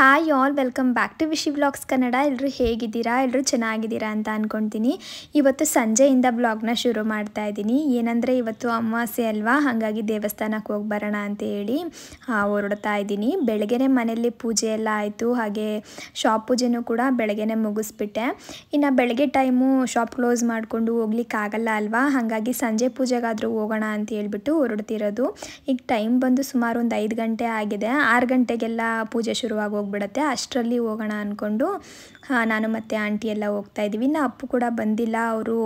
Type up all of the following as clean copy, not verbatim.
Hi all welcome back to Vishi vlogs Kannada. ಎಲ್ಲರೂ ಹೇಗಿದ್ದೀರಾ? ಎಲ್ಲರೂ ಚೆನ್ನಾಗಿದ್ದೀರಾ ಅಂತ ಅಂದ್ಕೊಳ್ತೀನಿ. ಇವತ್ತು ಸಂಜೆಯಿಂದ ಬ್ಲಾಗ್ನ ಶುರು ಮಾಡ್ತಾ ಇದ್ದೀನಿ. ಏನಂದರೆ ಇವತ್ತು ಅಮಾವಾಸ್ಯೆ ಅಲ್ವಾ, ಹಾಗಾಗಿ ದೇವಸ್ಥಾನಕ್ಕೆ ಹೋಗಿ ಬರೋಣ ಅಂತ ಹೇಳಿ ಹೊರಡ್ತಾ ಇದ್ದೀನಿ. ಬೆಳಗ್ಗೆನೇ ಮನೆಯಲ್ಲಿ ಪೂಜೆ ಎಲ್ಲ ಆಯಿತು, ಹಾಗೆ ಶಾಪ್ ಪೂಜೆನೂ ಕೂಡ ಬೆಳಗ್ಗೆನೇ ಮುಗಿಸ್ಬಿಟ್ಟೆ. ಇನ್ನು ಬೆಳಗ್ಗೆ ಟೈಮು ಶಾಪ್ ಕ್ಲೋಸ್ ಮಾಡಿಕೊಂಡು ಹೋಗ್ಲಿಕ್ಕಾಗಲ್ಲ ಅಲ್ವಾ, ಹಾಗಾಗಿ ಸಂಜೆ ಪೂಜೆಗಾದರೂ ಹೋಗೋಣ ಅಂತ ಹೇಳ್ಬಿಟ್ಟು ಹೊರಡ್ತಿರೋದು. ಈಗ ಟೈಮ್ ಬಂದು ಸುಮಾರು ಒಂದು 5 ಗಂಟೆ ಆಗಿದೆ. 6 ಗಂಟೆಗೆಲ್ಲ ಪೂಜೆ ಶುರುವಾಗಿ ಹೋಗ್ಬಿಡುತ್ತೆ. ಅಷ್ಟರಲ್ಲಿ ಹೋಗೋಣ ಅಂದ್ಕೊಂಡು ನಾನು ಮತ್ತು ಆಂಟಿ ಎಲ್ಲ ಹೋಗ್ತಾ ಇದ್ದೀವಿ. ಇನ್ನು ಅಪ್ಪು ಕೂಡ ಬಂದಿಲ್ಲ, ಅವರು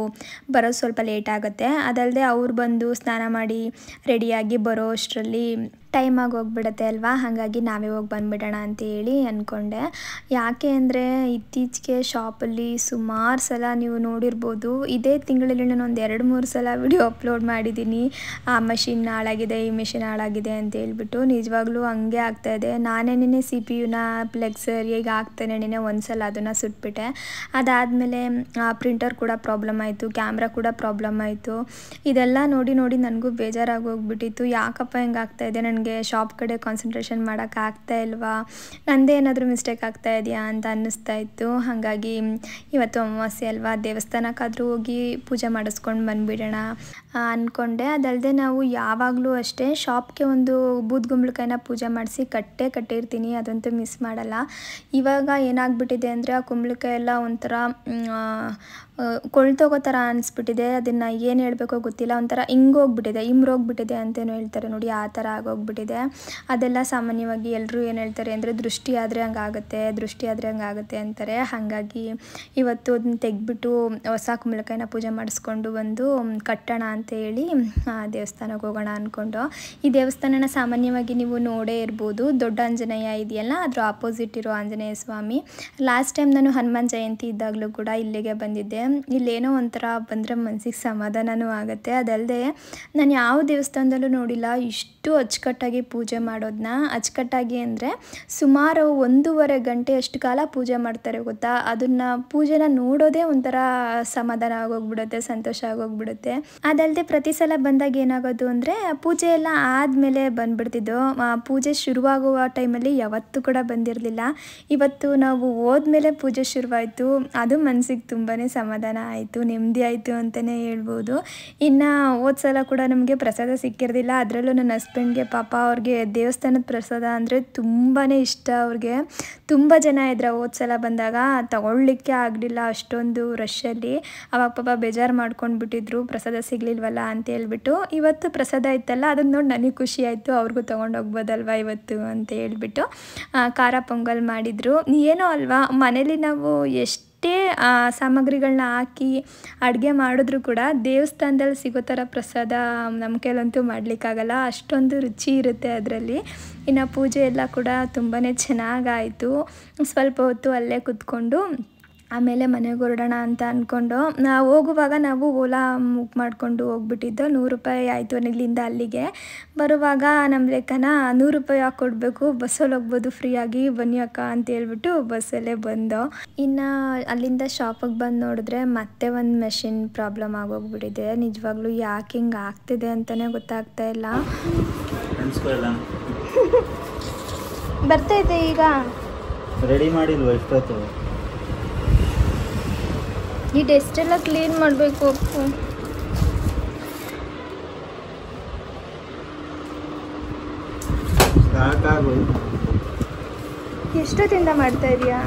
ಬರೋದು ಸ್ವಲ್ಪ ಲೇಟ್ ಆಗುತ್ತೆ. ಅದಲ್ಲದೆ ಅವ್ರು ಬಂದು ಸ್ನಾನ ಮಾಡಿ ರೆಡಿಯಾಗಿ ಬರೋ ಅಷ್ಟರಲ್ಲಿ ಟೈಮ್ ಆಗಿ ಹೋಗ್ಬಿಡುತ್ತೆ ಅಲ್ವಾ, ಹಾಗಾಗಿ ನಾವೇ ಹೋಗಿ ಬಂದುಬಿಡೋಣ ಅಂತ ಹೇಳಿ ಅಂದ್ಕೊಂಡೆ. ಯಾಕೆ ಅಂದರೆ ಇತ್ತೀಚೆಗೆ ಶಾಪಲ್ಲಿ ಸುಮಾರು ಸಲ ನೀವು ನೋಡಿರ್ಬೋದು, ಇದೇ ತಿಂಗಳಲ್ಲಿ ನಾನು ಒಂದು 2-3 ಸಲ ವಿಡಿಯೋ ಅಪ್ಲೋಡ್ ಮಾಡಿದ್ದೀನಿ. ಆ ಮಷಿನ್ ಹಾಳಾಗಿದೆ, ಈ ಮಿಷಿನ್ ಹಾಳಾಗಿದೆ ಅಂತ ಹೇಳ್ಬಿಟ್ಟು. ನಿಜವಾಗ್ಲೂ ಹಂಗೆ ಆಗ್ತಾಯಿದೆ. ನಾನೇನೇ CPU-ನ ಪ್ಲಗ್ಸ್ ಈಗ ಆಗ್ತಾನೆ ಒಂದು ಸಲ ಅದನ್ನು ಸುಟ್ಬಿಟ್ಟೆ. ಅದಾದಮೇಲೆ ಪ್ರಿಂಟರ್ ಕೂಡ ಪ್ರಾಬ್ಲಮ್ ಆಯಿತು, ಕ್ಯಾಮ್ರಾ ಕೂಡ ಪ್ರಾಬ್ಲಮ್ ಆಯಿತು. ಇದೆಲ್ಲ ನೋಡಿ ನನಗೂ ಬೇಜಾರಾಗಿ ಹೋಗ್ಬಿಟ್ಟಿತ್ತು. ಯಾಕಪ್ಪ ಹಿಂಗೆ ಆಗ್ತಾಯಿದೆ, ನನಗೆ ಶಾಪ್ ಕಡೆ ಕಾನ್ಸಂಟ್ರೇಷನ್ ಮಾಡೋಕ್ಕಾಗ್ತಾ ಇಲ್ವಾ, ನಂದೇ ಏನಾದರೂ ಮಿಸ್ಟೇಕ್ ಆಗ್ತಾ ಇದೆಯಾ ಅಂತ ಅನ್ನಿಸ್ತಾ ಇತ್ತು. ಹಾಗಾಗಿ ಇವತ್ತು ಅಮಾವಾಸ್ಯೆ ಅಲ್ವಾ, ದೇವಸ್ಥಾನಕ್ಕಾದರೂ ಹೋಗಿ ಪೂಜೆ ಮಾಡಿಸ್ಕೊಂಡು ಬಂದುಬಿಡೋಣ ಅಂದ್ಕೊಂಡೆ. ಅದಲ್ಲದೆ ನಾವು ಯಾವಾಗಲೂ ಅಷ್ಟೇ ಶಾಪ್ಗೆ ಒಂದು ಬೂದ್ಗುಂಬಳಕಾಯಿನ ಪೂಜೆ ಮಾಡಿಸಿ ಕಟ್ಟಿರ್ತೀನಿ, ಅದಂತೂ ಮಿಸ್ ಮಾಡಲ್ಲ. ಇವಾಗ ಏನಾಗ್ಬಿಟ್ಟಿದೆ ಅಂದರೆ ಆ ಕುಂಬಳಕಾಯಿ ಎಲ್ಲ ಒಂಥರ ಕೊಳ್ತೋಗೋ ಥರ ಅನಿಸ್ಬಿಟ್ಟಿದೆ. ಅದನ್ನು ಏನು ಹೇಳಬೇಕೋ ಗೊತ್ತಿಲ್ಲ, ಒಂಥರ ಇಮ್ರೋಗ್ಬಿಟ್ಟಿದೆ ಅಂತೇನು ಹೇಳ್ತಾರೆ ನೋಡಿ, ಆ ಥರ ಆಗೋಗ್ಬಿಟ್ಟಿದೆ. ಅದೆಲ್ಲ ಸಾಮಾನ್ಯವಾಗಿ ಎಲ್ಲರೂ ಏನು ಹೇಳ್ತಾರೆ ಅಂದರೆ ದೃಷ್ಟಿ ಆದರೆ ಹಂಗಾಗುತ್ತೆ ಅಂತಾರೆ. ಹಾಗಾಗಿ ಇವತ್ತು ಅದನ್ನ ತೆಗೆದ್ಬಿಟ್ಟು ಹೊಸ ಕುಂಬಳಕಾಯಿನ ಪೂಜೆ ಮಾಡಿಸ್ಕೊಂಡು ಬಂದು ಕಟ್ಟೋಣ ಅಂತ ಹೇಳಿ ದೇವಸ್ಥಾನಕ್ಕೆ ಹೋಗೋಣ ಅಂದ್ಕೊಂಡು. ಈ ದೇವಸ್ಥಾನನ ಸಾಮಾನ್ಯವಾಗಿ ನೀವು ನೋಡೇ ಇರ್ಬೋದು, ದೊಡ್ಡ ಆಂಜನೇಯ ಇದೆಯಲ್ಲ, ಅದ್ರ ಆಪೋಸಿಟ್ ಇರೋ ಆಂಜನೇಯ ಸ್ವಾಮಿ. ಲಾಸ್ಟ್ ಟೈಮ್ ನಾನು ಹನುಮಾನ್ ಜಯಂತಿ ಇದ್ದಾಗಲೂ ಕೂಡ ಇಲ್ಲಿಗೆ ಬಂದಿದ್ದೆ. ಇಲ್ಲೇನೋ ಒಂಥರ ಬಂದರೆ ಮನಸ್ಸಿಗೆ ಸಮಾಧಾನವೂ ಆಗುತ್ತೆ. ಅದಲ್ಲದೆ ನಾನು ಯಾವ ದೇವಸ್ಥಾನದಲ್ಲೂ ನೋಡಿಲ್ಲ ಇಷ್ಟು ಅಚ್ಚುಕಟ್ಟಾಗಿ ಪೂಜೆ ಮಾಡೋದನ್ನ. ಅಚ್ಚುಕಟ್ಟಾಗಿ ಅಂದರೆ ಸುಮಾರು 1.5 ಗಂಟೆ ಅಷ್ಟು ಕಾಲ ಪೂಜೆ ಮಾಡ್ತಾರೆ ಗೊತ್ತಾ. ಅದನ್ನು ಪೂಜೆನ ನೋಡೋದೇ ಒಂಥರ ಸಮಾಧಾನ ಆಗೋಗ್ಬಿಡುತ್ತೆ, ಸಂತೋಷ ಆಗೋಗ್ಬಿಡುತ್ತೆ. ಅದಲ್ಲದೆ ಪ್ರತಿ ಸಲ ಬಂದಾಗ ಏನಾಗೋದು ಅಂದರೆ ಪೂಜೆ ಎಲ್ಲ ಆದಮೇಲೆ ಬಂದುಬಿಡ್ತಿದ್ದೋ, ಪೂಜೆ ಶುರುವಾಗುವ ಟೈಮಲ್ಲಿ ಯಾವತ್ತೂ ಕೂಡ ಬಂದಿರಲಿಲ್ಲ. ಇವತ್ತು ನಾವು ಹೋದ್ಮೇಲೆ ಪೂಜೆ ಶುರುವಾಯಿತು. ಅದು ಮನಸ್ಸಿಗೆ ತುಂಬಾ ಸಮಾಧಾನ ಆಯಿತು, ನೆಮ್ಮದಿ ಆಯಿತು ಅಂತಲೇ ಹೇಳ್ಬೋದು. ಇನ್ನು ಹೋದ ಸಲ ಕೂಡ ನಮಗೆ ಪ್ರಸಾದ ಸಿಕ್ಕಿರಲಿಲ್ಲ. ಅದರಲ್ಲೂ ನನ್ನ ಹಸ್ಬೆಂಡ್ಗೆ ಪಾಪ ಅವ್ರಿಗೆ ದೇವಸ್ಥಾನದ ಪ್ರಸಾದ ಅಂದರೆ ತುಂಬಾ ಇಷ್ಟ. ಅವ್ರಿಗೆ ತುಂಬ ಜನ ಇದ್ರೆ ಹೋದ ಸಲ ಬಂದಾಗ ತಗೊಳ್ಳಿಕ್ಕೆ ಆಗಲಿಲ್ಲ, ಅಷ್ಟೊಂದು ರಶಲ್ಲಿ. ಅವಾಗ ಪಾಪ ಬೇಜಾರು ಮಾಡ್ಕೊಂಡು ಬಿಟ್ಟಿದ್ರು, ಪ್ರಸಾದ ಸಿಗಲಿಲ್ವಲ್ಲ ಅಂತ ಹೇಳ್ಬಿಟ್ಟು. ಇವತ್ತು ಪ್ರಸಾದ ಇತ್ತಲ್ಲ, ಅದನ್ನ ನೋಡಿ ನನಗೆ ಖುಷಿ ಆಯಿತು, ಅವ್ರಿಗೂ ತೊಗೊಂಡೋಗ್ಬೋದಲ್ವ ಇವತ್ತು ಅಂತ ಹೇಳ್ಬಿಟ್ಟು ಖಾರ ಪೊಂಗಲ್ ಮಾಡಿದರು. ಏನೋ ಅಲ್ವಾ, ಮನೇಲಿ ನಾವು ಎಷ್ಟೇ ಸಾಮಗ್ರಿಗಳನ್ನ ಹಾಕಿ ಅಡುಗೆ ಮಾಡಿದ್ರೂ ಕೂಡ ದೇವಸ್ಥಾನದಲ್ಲಿ ಸಿಗೋ ಥರ ಪ್ರಸಾದ ನಮ್ಮ ಕೈಲಂತೂ ಮಾಡಲಿಕ್ಕಾಗಲ್ಲ, ಅಷ್ಟೊಂದು ರುಚಿ ಇರುತ್ತೆ ಅದರಲ್ಲಿ. ಇನ್ನು ಪೂಜೆ ಎಲ್ಲ ಕೂಡ ತುಂಬಾ ಚೆನ್ನಾಗಾಯಿತು. ಸ್ವಲ್ಪ ಹೊತ್ತು ಅಲ್ಲೇ ಕೂತ್ಕೊಂಡು ಆಮೇಲೆ ಮನೆಗೆ ಹೊರಡೋಣ ಅಂತ ಅಂದ್ಕೊಂಡು ಹೋಗುವಾಗ ನಾವು ಓಲಾ ಬುಕ್ ಮಾಡಿಕೊಂಡು ಹೋಗ್ಬಿಟ್ಟಿದ್ದೋ. 100 ರೂಪಾಯಿ ಆಯಿತು ಇಲ್ಲಿಂದ ಅಲ್ಲಿಗೆ. ಬರುವಾಗ ನಮ್ಮ ಲೆಕ್ಕನ 100 ರೂಪಾಯಿ ಹಾಕಿ ಕೊಡಬೇಕು, ಬಸ್ಸಲ್ಲಿ ಹೋಗ್ಬೋದು ಫ್ರೀಯಾಗಿ, ಬನ್ನಿ ಅಕ್ಕ ಅಂತ ಹೇಳ್ಬಿಟ್ಟು ಬಸ್ಸಲ್ಲೇ ಬಂದೋ. ಇನ್ನು ಅಲ್ಲಿಂದ ಶಾಪಿಗೆ ಬಂದು ನೋಡಿದ್ರೆ ಮತ್ತೆ ಒಂದು ಮೆಷಿನ್ ಪ್ರಾಬ್ಲಮ್ ಆಗೋಗ್ಬಿಟ್ಟಿದೆ. ನಿಜವಾಗ್ಲೂ ಯಾಕೆ ಹಿಂಗೆ ಆಗ್ತಿದೆ ಅಂತಲೇ ಗೊತ್ತಾಗ್ತಾ ಇಲ್ಲ. ಬರ್ತೈತೆ ಈಗ ರೆಡಿ ಮಾಡಿಲ್ವ ಎಷ್ಟೊತ್ತು? ಈ ಡೆಸ್ಟ್ ಎಲ್ಲ ಕ್ಲೀನ್ ಮಾಡಬೇಕು. ಎಷ್ಟೊತ್ತಿಂದ ಮಾಡ್ತಾ ಇದೀಯಾ?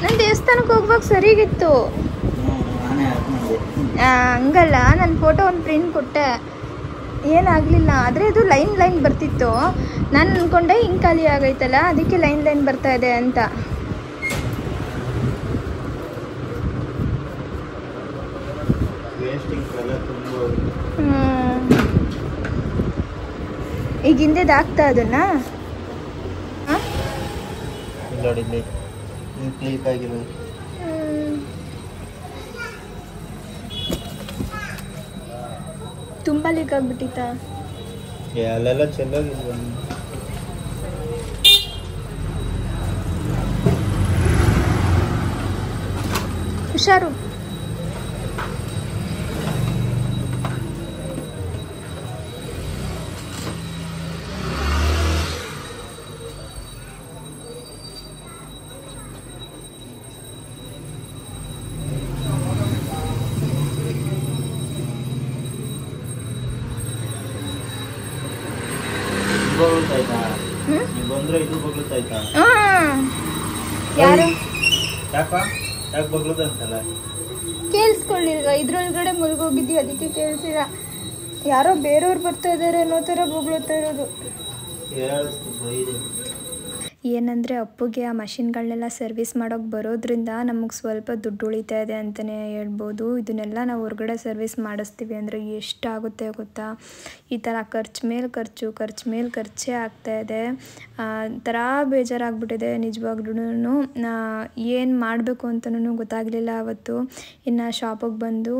ನಾನು ದೇವಸ್ಥಾನಕ್ಕೆ ಹೋಗುವಾಗ ಸರಿಗಿತ್ತು. ಹಂಗಲ್ಲ, ನನ್ನ ಫೋಟೋ ಒಂದು ಪ್ರಿಂಟ್ ಕೊಟ್ಟೆ, ಏನಾಗಲಿಲ್ಲ. ಆದರೆ ಅದು ಲೈನ್ ಬರ್ತಿತ್ತು. ನಾನು ಅಂದ್ಕೊಂಡೆ ಹಿಂಗೆ ಖಾಲಿ ಆಗೈತಲ್ಲ, ಅದಕ್ಕೆ ಲೈನ್ ಬರ್ತಾ ಇದೆ ಅಂತ. ಈಗ ಹಿಂದೆದು ಆಗ್ತಾ ಅದನ್ನ ತುಂಬ ಲೀಕ್ ಆಗ್ಬಿಟ್ಟಿತ್ತಾ? ಅಲ್ಲೆಲ್ಲ ಚೆಲ್ಲೋಗಿಲ್ವ? ಹುಷಾರು. ಮುಳುಗೋಯ್ತಾ? ಯಾರು ಯಾಕೆ ಬಗ್ಲದಂತಲ್ಲ ಕೇಳಿಸ್ಕೊಳ್ಳಿಲ್ವ? ಇದ್ರೊಳಗಡೆ ಮುಳುಗೋಗಿದ್ದಿ, ಅದಕ್ಕೆ ಕೇಳಿಸಿಲ್ಲ. ಯಾರೋ ಬೇರೆಯವ್ರು ಬರ್ತಾ ಇದ್ದಾರೆ ಅನ್ನೋ ಥರ ಬೊಗ್ಳುತ್ತಾ ಇರೋದು. ಏನಂದರೆ ಅಪ್ಪುಗೆ ಆ ಮಷಿನ್ಗಳನ್ನೆಲ್ಲ ಸರ್ವಿಸ್ ಮಾಡೋಕ್ಕೆ ಬರೋದ್ರಿಂದ ನಮಗೆ ಸ್ವಲ್ಪ ದುಡ್ಡು ಉಳಿತಾ ಇದೆ ಅಂತಲೇ ಹೇಳ್ಬೋದು. ಇದನ್ನೆಲ್ಲ ನಾವು ಹೊರಗಡೆ ಸರ್ವಿಸ್ ಮಾಡಿಸ್ತೀವಿ ಅಂದರೆ ಎಷ್ಟಾಗುತ್ತೆ ಗೊತ್ತಾ? ಈ ಥರ ಖರ್ಚು ಮೇಲೆ ಖರ್ಚೇ ಆಗ್ತಾಯಿದೆ. ಥರ ಬೇಜಾರಾಗ್ಬಿಟ್ಟಿದೆ ನಿಜವಾಗ್ಲೂ. ಏನು ಮಾಡಬೇಕು ಅಂತಲೂ ಗೊತ್ತಾಗಲಿಲ್ಲ ಅವತ್ತು. ಇನ್ನು ಶಾಪಿಗೆ ಬಂದು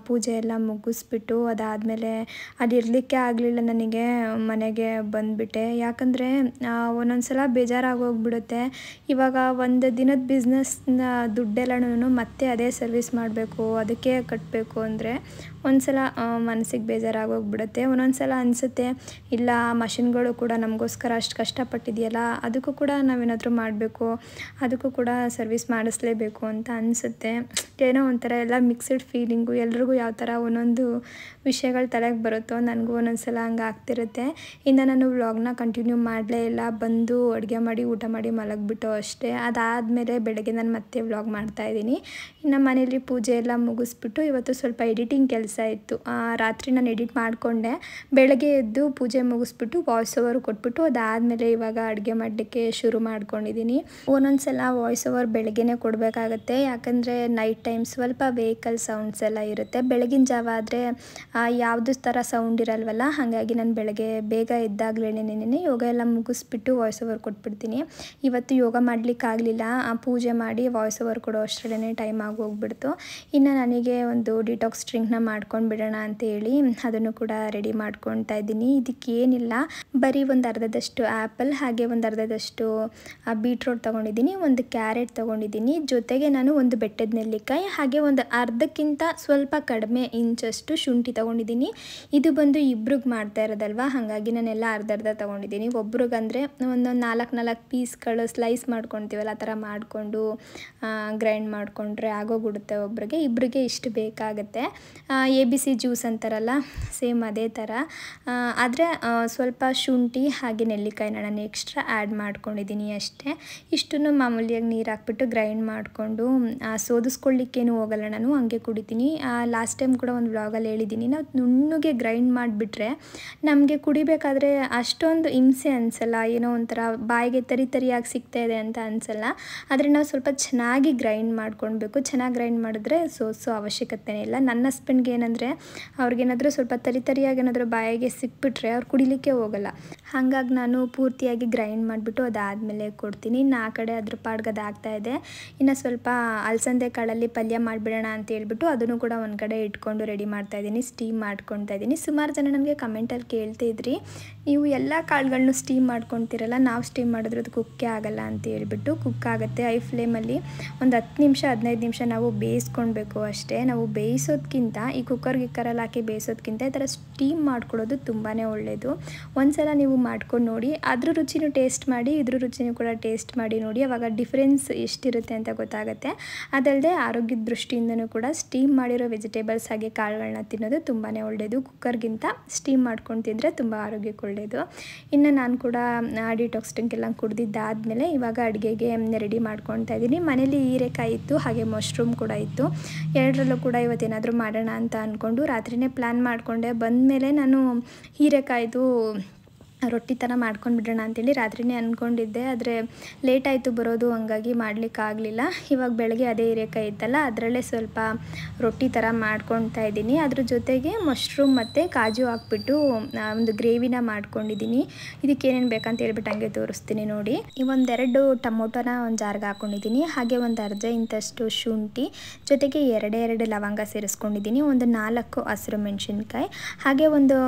ಪೂಜೆ ಎಲ್ಲ ಮುಗಿಸ್ಬಿಟ್ಟು ಅದಾದಮೇಲೆ ಅದಿರಲಿಕ್ಕೆ ಆಗಲಿಲ್ಲ ನನಗೆ, ಮನೆಗೆ ಬಂದುಬಿಟ್ಟೆ. ಯಾಕಂದರೆ ಒಂದೊಂದು ಸಲ ಬೇಜಾರಾಗೋಗ್ಬಿಡುತ್ತೆ. ಇವಾಗ ಒಂದು ದಿನದ ಬಿಸ್ನೆಸ್ನ ದುಡ್ಡೆಲ್ಲನೂ ಮತ್ತೆ ಅದೇ ಸರ್ವಿಸ್ ಮಾಡಬೇಕು, ಅದಕ್ಕೆ ಕಟ್ಟಬೇಕು ಅಂದರೆ ಒಂದ್ಸಲ ಮನಸ್ಸಿಗೆ ಬೇಜಾರಾಗೋಗ್ಬಿಡುತ್ತೆ. ಒಂದೊಂದು ಸಲ ಅನಿಸುತ್ತೆ, ಇಲ್ಲ ಮಷಿನ್ಗಳು ಕೂಡ ನಮಗೋಸ್ಕರ ಅಷ್ಟು ಕಷ್ಟಪಟ್ಟಿದೆಯಲ್ಲ, ಅದಕ್ಕೂ ಕೂಡ ನಾವೇನಾದರೂ ಮಾಡಬೇಕು, ಅದಕ್ಕೂ ಕೂಡ ಸರ್ವಿಸ್ ಮಾಡಿಸ್ಲೇಬೇಕು ಅಂತ ಅನಿಸುತ್ತೆ. ಏನೋ ಒಂಥರ ಎಲ್ಲ ಮಿಕ್ಸ್ಡ್ ಫೀಲಿಂಗು. ಎಲ್ರಿಗೂ ಯಾವ ಥರ ಒಂದೊಂದು ವಿಷಯಗಳು ತಲೆಗೆ ಬರುತ್ತೋ ನನಗೂ ಒಂದೊಂದು ಸಲ ಹಂಗೆ ಆಗ್ತಿರುತ್ತೆ. ಇನ್ನು ನಾನು ವ್ಲಾಗ್ನ ಕಂಟಿನ್ಯೂ ಮಾಡಲೇ ಇಲ್ಲ. ಬಂದು ಅಡುಗೆ ಮಾಡಿ ಊಟ ಮಾಡಿ ಮಲಗಿಬಿಟ್ಟು ಅಷ್ಟೇ. ಅದಾದಮೇಲೆ ಬೆಳಗ್ಗೆ ನಾನು ಮತ್ತೆ ವ್ಲಾಗ್ ಮಾಡ್ತಾಯಿದ್ದೀನಿ. ಇನ್ನು ಮನೇಲಿ ಪೂಜೆ ಎಲ್ಲ ಮುಗಿಸ್ಬಿಟ್ಟು ಇವತ್ತು ಸ್ವಲ್ಪ ಎಡಿಟಿಂಗ್ ಕೆಲಸ ಇತ್ತು. ರಾತ್ರಿ ನಾನು ಎಡಿಟ್ ಮಾಡಿಕೊಂಡೆ. ಬೆಳಗ್ಗೆ ಎದ್ದು ಪೂಜೆ ಮುಗಿಸ್ಬಿಟ್ಟು ವಾಯ್ಸ್ ಓವರ್ ಕೊಟ್ಬಿಟ್ಟು ಅದಾದಮೇಲೆ ಇವಾಗ ಅಡುಗೆ ಮಾಡಲಿಕ್ಕೆ ಶುರು ಮಾಡ್ಕೊಂಡಿದ್ದೀನಿ. ಒಂದೊಂದು ಸಲ ವಾಯ್ಸ್ ಓವರ್ ಬೆಳಗ್ಗೆನೇ ಕೊಡಬೇಕಾಗತ್ತೆ. ಯಾಕಂದರೆ ನೈಟ್ ಟೈಮ್ ಸ್ವಲ್ಪ ವೆಹಿಕಲ್ ಸೌಂಡ್ಸ್ ಎಲ್ಲ ಇರುತ್ತೆ. ಬೆಳಗಿನ ಜಾವ ಆದರೆ ಯಾವುದು ಥರ ಸೌಂಡ್ ಇರಲ್ವಲ್ಲ, ಹಾಗಾಗಿ ನಾನು ಬೆಳಗ್ಗೆ ಬೇಗ ಎದ್ದಾಗಲೇ ಯೋಗ ಎಲ್ಲ ಮುಗಿಸ್ಬಿಟ್ಟು ವಾಯ್ಸ್ ಓವರ್ ಕೊಟ್ಬಿಡ್ತೀನಿ. ಇವತ್ತು ಯೋಗ ಮಾಡಲಿಕ್ಕಾಗಲಿಲ್ಲ. ಪೂಜೆ ಮಾಡಿ ವಾಯ್ಸ್ ಓವರ್ ಕೊಡೋ ಅಷ್ಟರಲ್ಲೇ ಟೈಮ್ ಆಗೋಗ್ಬಿಡ್ತು. ಇನ್ನು ನನಗೆ ಒಂದು ಡಿಟಾಕ್ಸ್ ಡ್ರಿಂಕ್ನ ಮಾಡ್ಕೊಂಡು ಬಿಡೋಣ ಅಂತೇಳಿ ಅದನ್ನು ಕೂಡ ರೆಡಿ ಮಾಡ್ಕೊತಾ ಇದ್ದೀನಿ. ಇದಕ್ಕೇನಿಲ್ಲ, ಬರೀ ಒಂದು ಅರ್ಧದಷ್ಟು ಆ್ಯಪಲ್, ಹಾಗೆ ಒಂದು ಅರ್ಧದಷ್ಟು ಬೀಟ್ರೋಟ್ ತೊಗೊಂಡಿದ್ದೀನಿ, ಒಂದು ಕ್ಯಾರೆಟ್ ತೊಗೊಂಡಿದ್ದೀನಿ, ಜೊತೆಗೆ ನಾನು ಒಂದು ಬೆಟ್ಟದ ನೆಲ್ಲಿಕಾಯಿ, ಹಾಗೆ ಒಂದು ಅರ್ಧಕ್ಕಿಂತ ಸ್ವಲ್ಪ ಕಡಿಮೆ ಇಂಚಷ್ಟು ಶುಂಠಿ ತೊಗೊಂಡಿದ್ದೀನಿ. ಇದು ಬಂದು ಇಬ್ರಿಗೆ ಮಾಡ್ತಾ ಇರೋದಲ್ವ, ಹಾಗಾಗಿ ನಾನೆಲ್ಲ ಅರ್ಧ ತೊಗೊಂಡಿದ್ದೀನಿ. ಒಬ್ರಿಗಂದರೆ ಒಂದೊಂದು 4 ಪೀಸ್ಗಳು ಸ್ಲೈಸ್ ಮಾಡ್ಕೊತೀವಲ್ಲ, ಆ ಥರ ಮಾಡಿಕೊಂಡು ಗ್ರೈಂಡ್ ಮಾಡಿಕೊಂಡ್ರೆ ಆಗೋಗ್ಬಿಡುತ್ತೆ ಒಬ್ರಿಗೆ. ಇಬ್ಬರಿಗೆ ಇಷ್ಟು ಬೇಕಾಗುತ್ತೆ. ABC ಜ್ಯೂಸ್ ಅಂತಾರಲ್ಲ, ಸೇಮ್ ಅದೇ ಥರ. ಆದರೆ ಸ್ವಲ್ಪ ಶುಂಠಿ ಹಾಗೆ ನೆಲ್ಲಿಕಾಯಿನ ನಾನು ಎಕ್ಸ್ಟ್ರಾ ಆ್ಯಡ್ ಮಾಡ್ಕೊಂಡಿದ್ದೀನಿ ಅಷ್ಟೇ. ಇಷ್ಟನ್ನು ಮಾಮೂಲಿಯಾಗಿ ನೀರು ಹಾಕ್ಬಿಟ್ಟು ಗ್ರೈಂಡ್ ಮಾಡಿಕೊಂಡು ಸೋದಿಸ್ಕೊಳ್ಳಿಕ್ಕೇನು ಹೋಗಲ್ಲ, ನಾನು ಹಂಗೆ ಕುಡಿತೀನಿ. ಲಾಸ್ಟ್ ಟೈಮ್ ಕೂಡ ಒಂದು ವ್ಲಾಗಲ್ಲಿ ಹೇಳಿದ್ದೀನಿ, ನಾವು ನುಣ್ಣಗೆ ಗ್ರೈಂಡ್ ಮಾಡಿಬಿಟ್ರೆ ನಮಗೆ ಕುಡಿಬೇಕಾದ್ರೆ ಅಷ್ಟೊಂದು ಹಿಂಸೆ ಅನಿಸಲ್ಲ, ಏನೋ ಒಂಥರ ಬಾಯಿಗೆ ತರಿಯಾಗಿ ಸಿಗ್ತಾಯಿದೆ ಅಂತ ಅನಿಸಲ್ಲ. ಆದರೆ ನಾವು ಸ್ವಲ್ಪ ಚೆನ್ನಾಗಿ ಗ್ರೈಂಡ್ ಮಾಡ್ಕೊಳ್ಬೇಕು. ಚೆನ್ನಾಗಿ ಗ್ರೈಂಡ್ ಮಾಡಿದ್ರೆ ಸೋಸೋ ಅವಶ್ಯಕತೆ ಇಲ್ಲ. ನನ್ನ ಹಸ್ಬೆಂಡ್ಗೆ ಏನಂದರೆ ಅವ್ರಿಗೇನಾದರೂ ಸ್ವಲ್ಪ ತರಿಯಾಗಿ ಏನಾದರೂ ಬಾಯಿಗೆ ಸಿಕ್ಬಿಟ್ರೆ ಅವ್ರು ಕುಡಿಲಿಕ್ಕೆ ಹೋಗಲ್ಲ. ಹಾಗಾಗಿ ನಾನು ಪೂರ್ತಿಯಾಗಿ ಗ್ರೈಂಡ್ ಮಾಡಿಬಿಟ್ಟು ಅದಾದಮೇಲೆ ಕೊಡ್ತೀನಿ. ಇನ್ನು ಆ ಕಡೆ ಅದ್ರ ಪಾಡ್ಗೆ ಅದಾಗ್ತಾಯಿದೆ. ಇನ್ನು ಸ್ವಲ್ಪ ಅಲಸಂದೆ ಕಾಳಲ್ಲಿ ಪಲ್ಯ ಮಾಡಿಬಿಡೋಣ ಅಂತ ಹೇಳ್ಬಿಟ್ಟು ಅದನ್ನು ಕೂಡ ಒಂದು ಕಡೆ ಇಟ್ಕೊಂಡು ರೆಡಿ ಮಾಡ್ತಾಯಿದ್ದೀನಿ, ಸ್ಟೀಮ್ ಮಾಡ್ಕೊತಾ ಇದ್ದೀನಿ. ಸುಮಾರು ಜನ ನಮಗೆ ಕಮೆಂಟಲ್ಲಿ ಕೇಳ್ತಿದ್ರಿ, ನೀವು ಎಲ್ಲ ಕಾಳುಗಳನ್ನೂ ಸ್ಟೀಮ್ ಮಾಡ್ಕೊತೀರಲ್ಲ, ನಾವು ಸ್ಟೀಮ್ ಮಾಡಿದ್ರೆ ಅದು ಕುಕ್ಕೇ ಆಗಲ್ಲ ಅಂತ ಹೇಳ್ಬಿಟ್ಟು. ಕುಕ್ ಆಗುತ್ತೆ. ಐ ಫ್ಲೇಮಲ್ಲಿ ಒಂದು 10 ನಿಮಿಷ 15 ನಿಮಿಷ ನಾವು ಬೇಯಿಸ್ಕೊಳ್ಬೇಕು ಅಷ್ಟೇ. ನಾವು ಬೇಯಿಸೋದಕ್ಕಿಂತ ಈ ಗಿಕ್ಕರಲ್ಲಿ ಹಾಕಿ ಬೇಯಿಸೋದಕ್ಕಿಂತ ಈ ಥರ ಸ್ಟೀಮ್ ಮಾಡ್ಕೊಳ್ಳೋದು ತುಂಬಾ ಒಳ್ಳೆಯದು. ಒಂದ್ಸಲ ನೀವು ಮಾಡ್ಕೊಂಡು ನೋಡಿ, ಅದ್ರ ರುಚಿನೂ ಟೇಸ್ಟ್ ಮಾಡಿ, ಇದ್ರ ರುಚಿನೂ ಕೂಡ ಟೇಸ್ಟ್ ಮಾಡಿ ನೋಡಿ. ಆವಾಗ ಡಿಫ್ರೆನ್ಸ್ ಎಷ್ಟಿರುತ್ತೆ ಅಂತ ಗೊತ್ತಾಗುತ್ತೆ. ಅದಲ್ಲದೆ ಆರೋಗ್ಯದ ದೃಷ್ಟಿಯಿಂದನೂ ಕೂಡ ಸ್ಟೀಮ್ ಮಾಡಿರೋ ವೆಜಿಟೇಬಲ್ಸ್ ಹಾಗೆ ಕಾಳುಗಳನ್ನ ತಿನ್ನೋದು ತುಂಬಾ ಒಳ್ಳೆಯದು. ಕುಕ್ಕರ್ಗಿಂತ ಸ್ಟೀಮ್ ಮಾಡ್ಕೊಂಡು ತಿಂದರೆ ತುಂಬ ಆರೋಗ್ಯಕ್ಕೆ ಒಳ್ಳೆಯದು. ಇನ್ನು ನಾನು ಕೂಡ ಡಿಟಾಕ್ಸ್ ಡ್ರಿಂಕ್ ಎಲ್ಲ ಕುಡಿದಿದ್ದಾದಮೇಲೆ ಇವಾಗ ಅಡುಗೆಗೆ ರೆಡಿ ಮಾಡ್ಕೊತಾ ಇದ್ದೀನಿ. ಮನೇಲಿ ಹೀರೆಕಾಯಿ ಇತ್ತು, ಹಾಗೆ ಮಶ್ರೂಮ್ ಕೂಡ ಇತ್ತು. ಎರಡರಲ್ಲೂ ಕೂಡ ಇವತ್ತೇನಾದರೂ ಮಾಡೋಣ ಅಂತ ಅಂದ್ಕೊಂಡು ರಾತ್ರಿಯೇ ಪ್ಲ್ಯಾನ್ ಮಾಡಿಕೊಂಡೆ. ಬಂದಮೇಲೆ ನಾನು ಹೀರೆಕಾಯ್ದು ರೊಟ್ಟಿ ಥರ ಮಾಡ್ಕೊಂಡು ಬಿಡೋಣ ಅಂತೇಳಿ ರಾತ್ರಿಯೇ ಅಂದ್ಕೊಂಡಿದ್ದೆ. ಆದರೆ ಲೇಟ್ ಆಯಿತು ಬರೋದು, ಹಂಗಾಗಿ ಮಾಡಲಿಕ್ಕಾಗಲಿಲ್ಲ. ಇವಾಗ ಬೆಳಗ್ಗೆ ಅದೇ ಹೀರೆಕಾಯಿ ಇತ್ತಲ್ಲ, ಅದರಲ್ಲೇ ಸ್ವಲ್ಪ ರೊಟ್ಟಿ ಥರ ಮಾಡ್ಕೊತಾ ಇದ್ದೀನಿ. ಅದ್ರ ಜೊತೆಗೆ ಮಶ್ರೂಮ್ ಮತ್ತು ಕಾಜು ಹಾಕ್ಬಿಟ್ಟು ಒಂದು ಗ್ರೇವಿನ ಮಾಡ್ಕೊಂಡಿದ್ದೀನಿ. ಇದಕ್ಕೇನೇನು ಬೇಕಂತ ಹೇಳ್ಬಿಟ್ಟು ಹಂಗೆ ತೋರಿಸ್ತೀನಿ ನೋಡಿ. ಒಂದೆರಡು ಟೊಮೊಟೊನ ಒಂದು ಜಾರ್ಗೆ ಹಾಕ್ಕೊಂಡಿದ್ದೀನಿ, ಹಾಗೆ ಒಂದು ಅರ್ಧ ಇಂಚಷ್ಟು ಶುಂಠಿ, ಜೊತೆಗೆ 2 ಲವಂಗ ಸೇರಿಸ್ಕೊಂಡಿದ್ದೀನಿ, ಒಂದು 4 ಹಸಿರು ಮೆಣಸಿನ್ಕಾಯಿ, ಹಾಗೆ ಒಂದು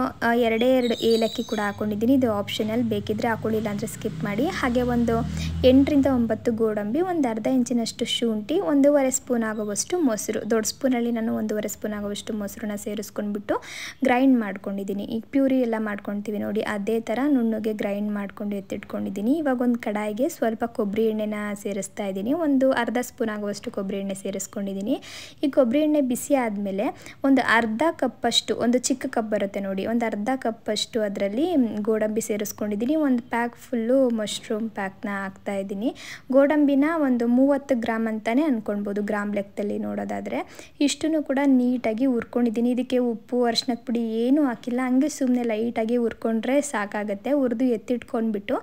2 ಏಲಕ್ಕಿ ಕೂಡ ಹಾಕ್ಕೊಂಡಿದ್ದೀನಿ. ಇದು ಆಪ್ಷನಲ್, ಬೇಕಿದ್ರೆ ಹಾಕೊಳ್ಳಿಲ್ಲ ಅಂದರೆ ಸ್ಕಿಪ್ ಮಾಡಿ. ಹಾಗೆ ಒಂದು 8 ರಿಂದ 9 ಗೋಡಂಬಿ, ಒಂದು ಅರ್ಧ ಇಂಚಿನಷ್ಟು ಶುಂಠಿ, 1.5 ಸ್ಪೂನ್ ಆಗುವಷ್ಟು ಮೊಸರು, ದೊಡ್ಡ ಸ್ಪೂನಲ್ಲಿ ನಾನು 1.5 ಸ್ಪೂನ್ ಆಗುವಷ್ಟು ಮೊಸರನ್ನ ಸೇರಿಸ್ಕೊಂಡ್ಬಿಟ್ಟು ಗ್ರೈಂಡ್ ಮಾಡ್ಕೊಂಡಿದ್ದೀನಿ. ಈಗ ಪ್ಯೂರಿ ಎಲ್ಲ ಮಾಡ್ಕೊತೀವಿ ನೋಡಿ, ಅದೇ ಥರ ನುಣ್ಣಗೆ ಗ್ರೈಂಡ್ ಮಾಡ್ಕೊಂಡು ಎತ್ತಿಟ್ಕೊಂಡಿದ್ದೀನಿ. ಇವಾಗ ಒಂದು ಕಡಾಯಿಗೆ ಸ್ವಲ್ಪ ಕೊಬ್ಬರಿ ಎಣ್ಣೆನ ಸೇರಿಸ್ತಾ ಇದ್ದೀನಿ. ಒಂದು ಅರ್ಧ ಸ್ಪೂನ್ ಆಗುವಷ್ಟು ಕೊಬ್ಬರಿ ಎಣ್ಣೆ ಸೇರಿಸ್ಕೊಂಡಿದ್ದೀನಿ. ಈ ಕೊಬ್ಬರಿ ಎಣ್ಣೆ ಬಿಸಿ ಆದಮೇಲೆ ಒಂದು ಅರ್ಧ ಕಪ್ಪಷ್ಟು, ಒಂದು ಚಿಕ್ಕ ಕಪ್ ಬರುತ್ತೆ ನೋಡಿ, ಒಂದು ಅರ್ಧ ಕಪ್ಪಷ್ಟು ಅದರಲ್ಲಿ ಗೋಡಂಬಿ ಗೋಡಂಬಿ ಸೇರಿಸ್ಕೊಂಡಿದ್ದೀನಿ. ಒಂದು ಪ್ಯಾಕ್ ಫುಲ್ಲು ಮಶ್ರೂಮ್ ಪ್ಯಾಕ್ನ ಹಾಕ್ತಾಯಿದ್ದೀನಿ. ಗೋಡಂಬಿನ ಒಂದು 30 ಗ್ರಾಮ್ ಅಂತಲೇ ಅಂದ್ಕೊಳ್ಬೋದು ಗ್ರಾಮ್ ಲೆಕ್ಕದಲ್ಲಿ ನೋಡೋದಾದರೆ. ಇಷ್ಟನ್ನು ಕೂಡ ನೀಟಾಗಿ ಹುರ್ಕೊಂಡಿದ್ದೀನಿ. ಇದಕ್ಕೆ ಉಪ್ಪು ಅರಿಶಿನದ ಪುಡಿ ಏನೂ ಹಾಕಿಲ್ಲ, ಹಂಗೆ ಸುಮ್ಮನೆ ಲೈಟಾಗಿ ಹುರ್ಕೊಂಡ್ರೆ ಸಾಕಾಗುತ್ತೆ. ಹುರಿದು ಎತ್ತಿಟ್ಕೊಂಡ್ಬಿಟ್ಟು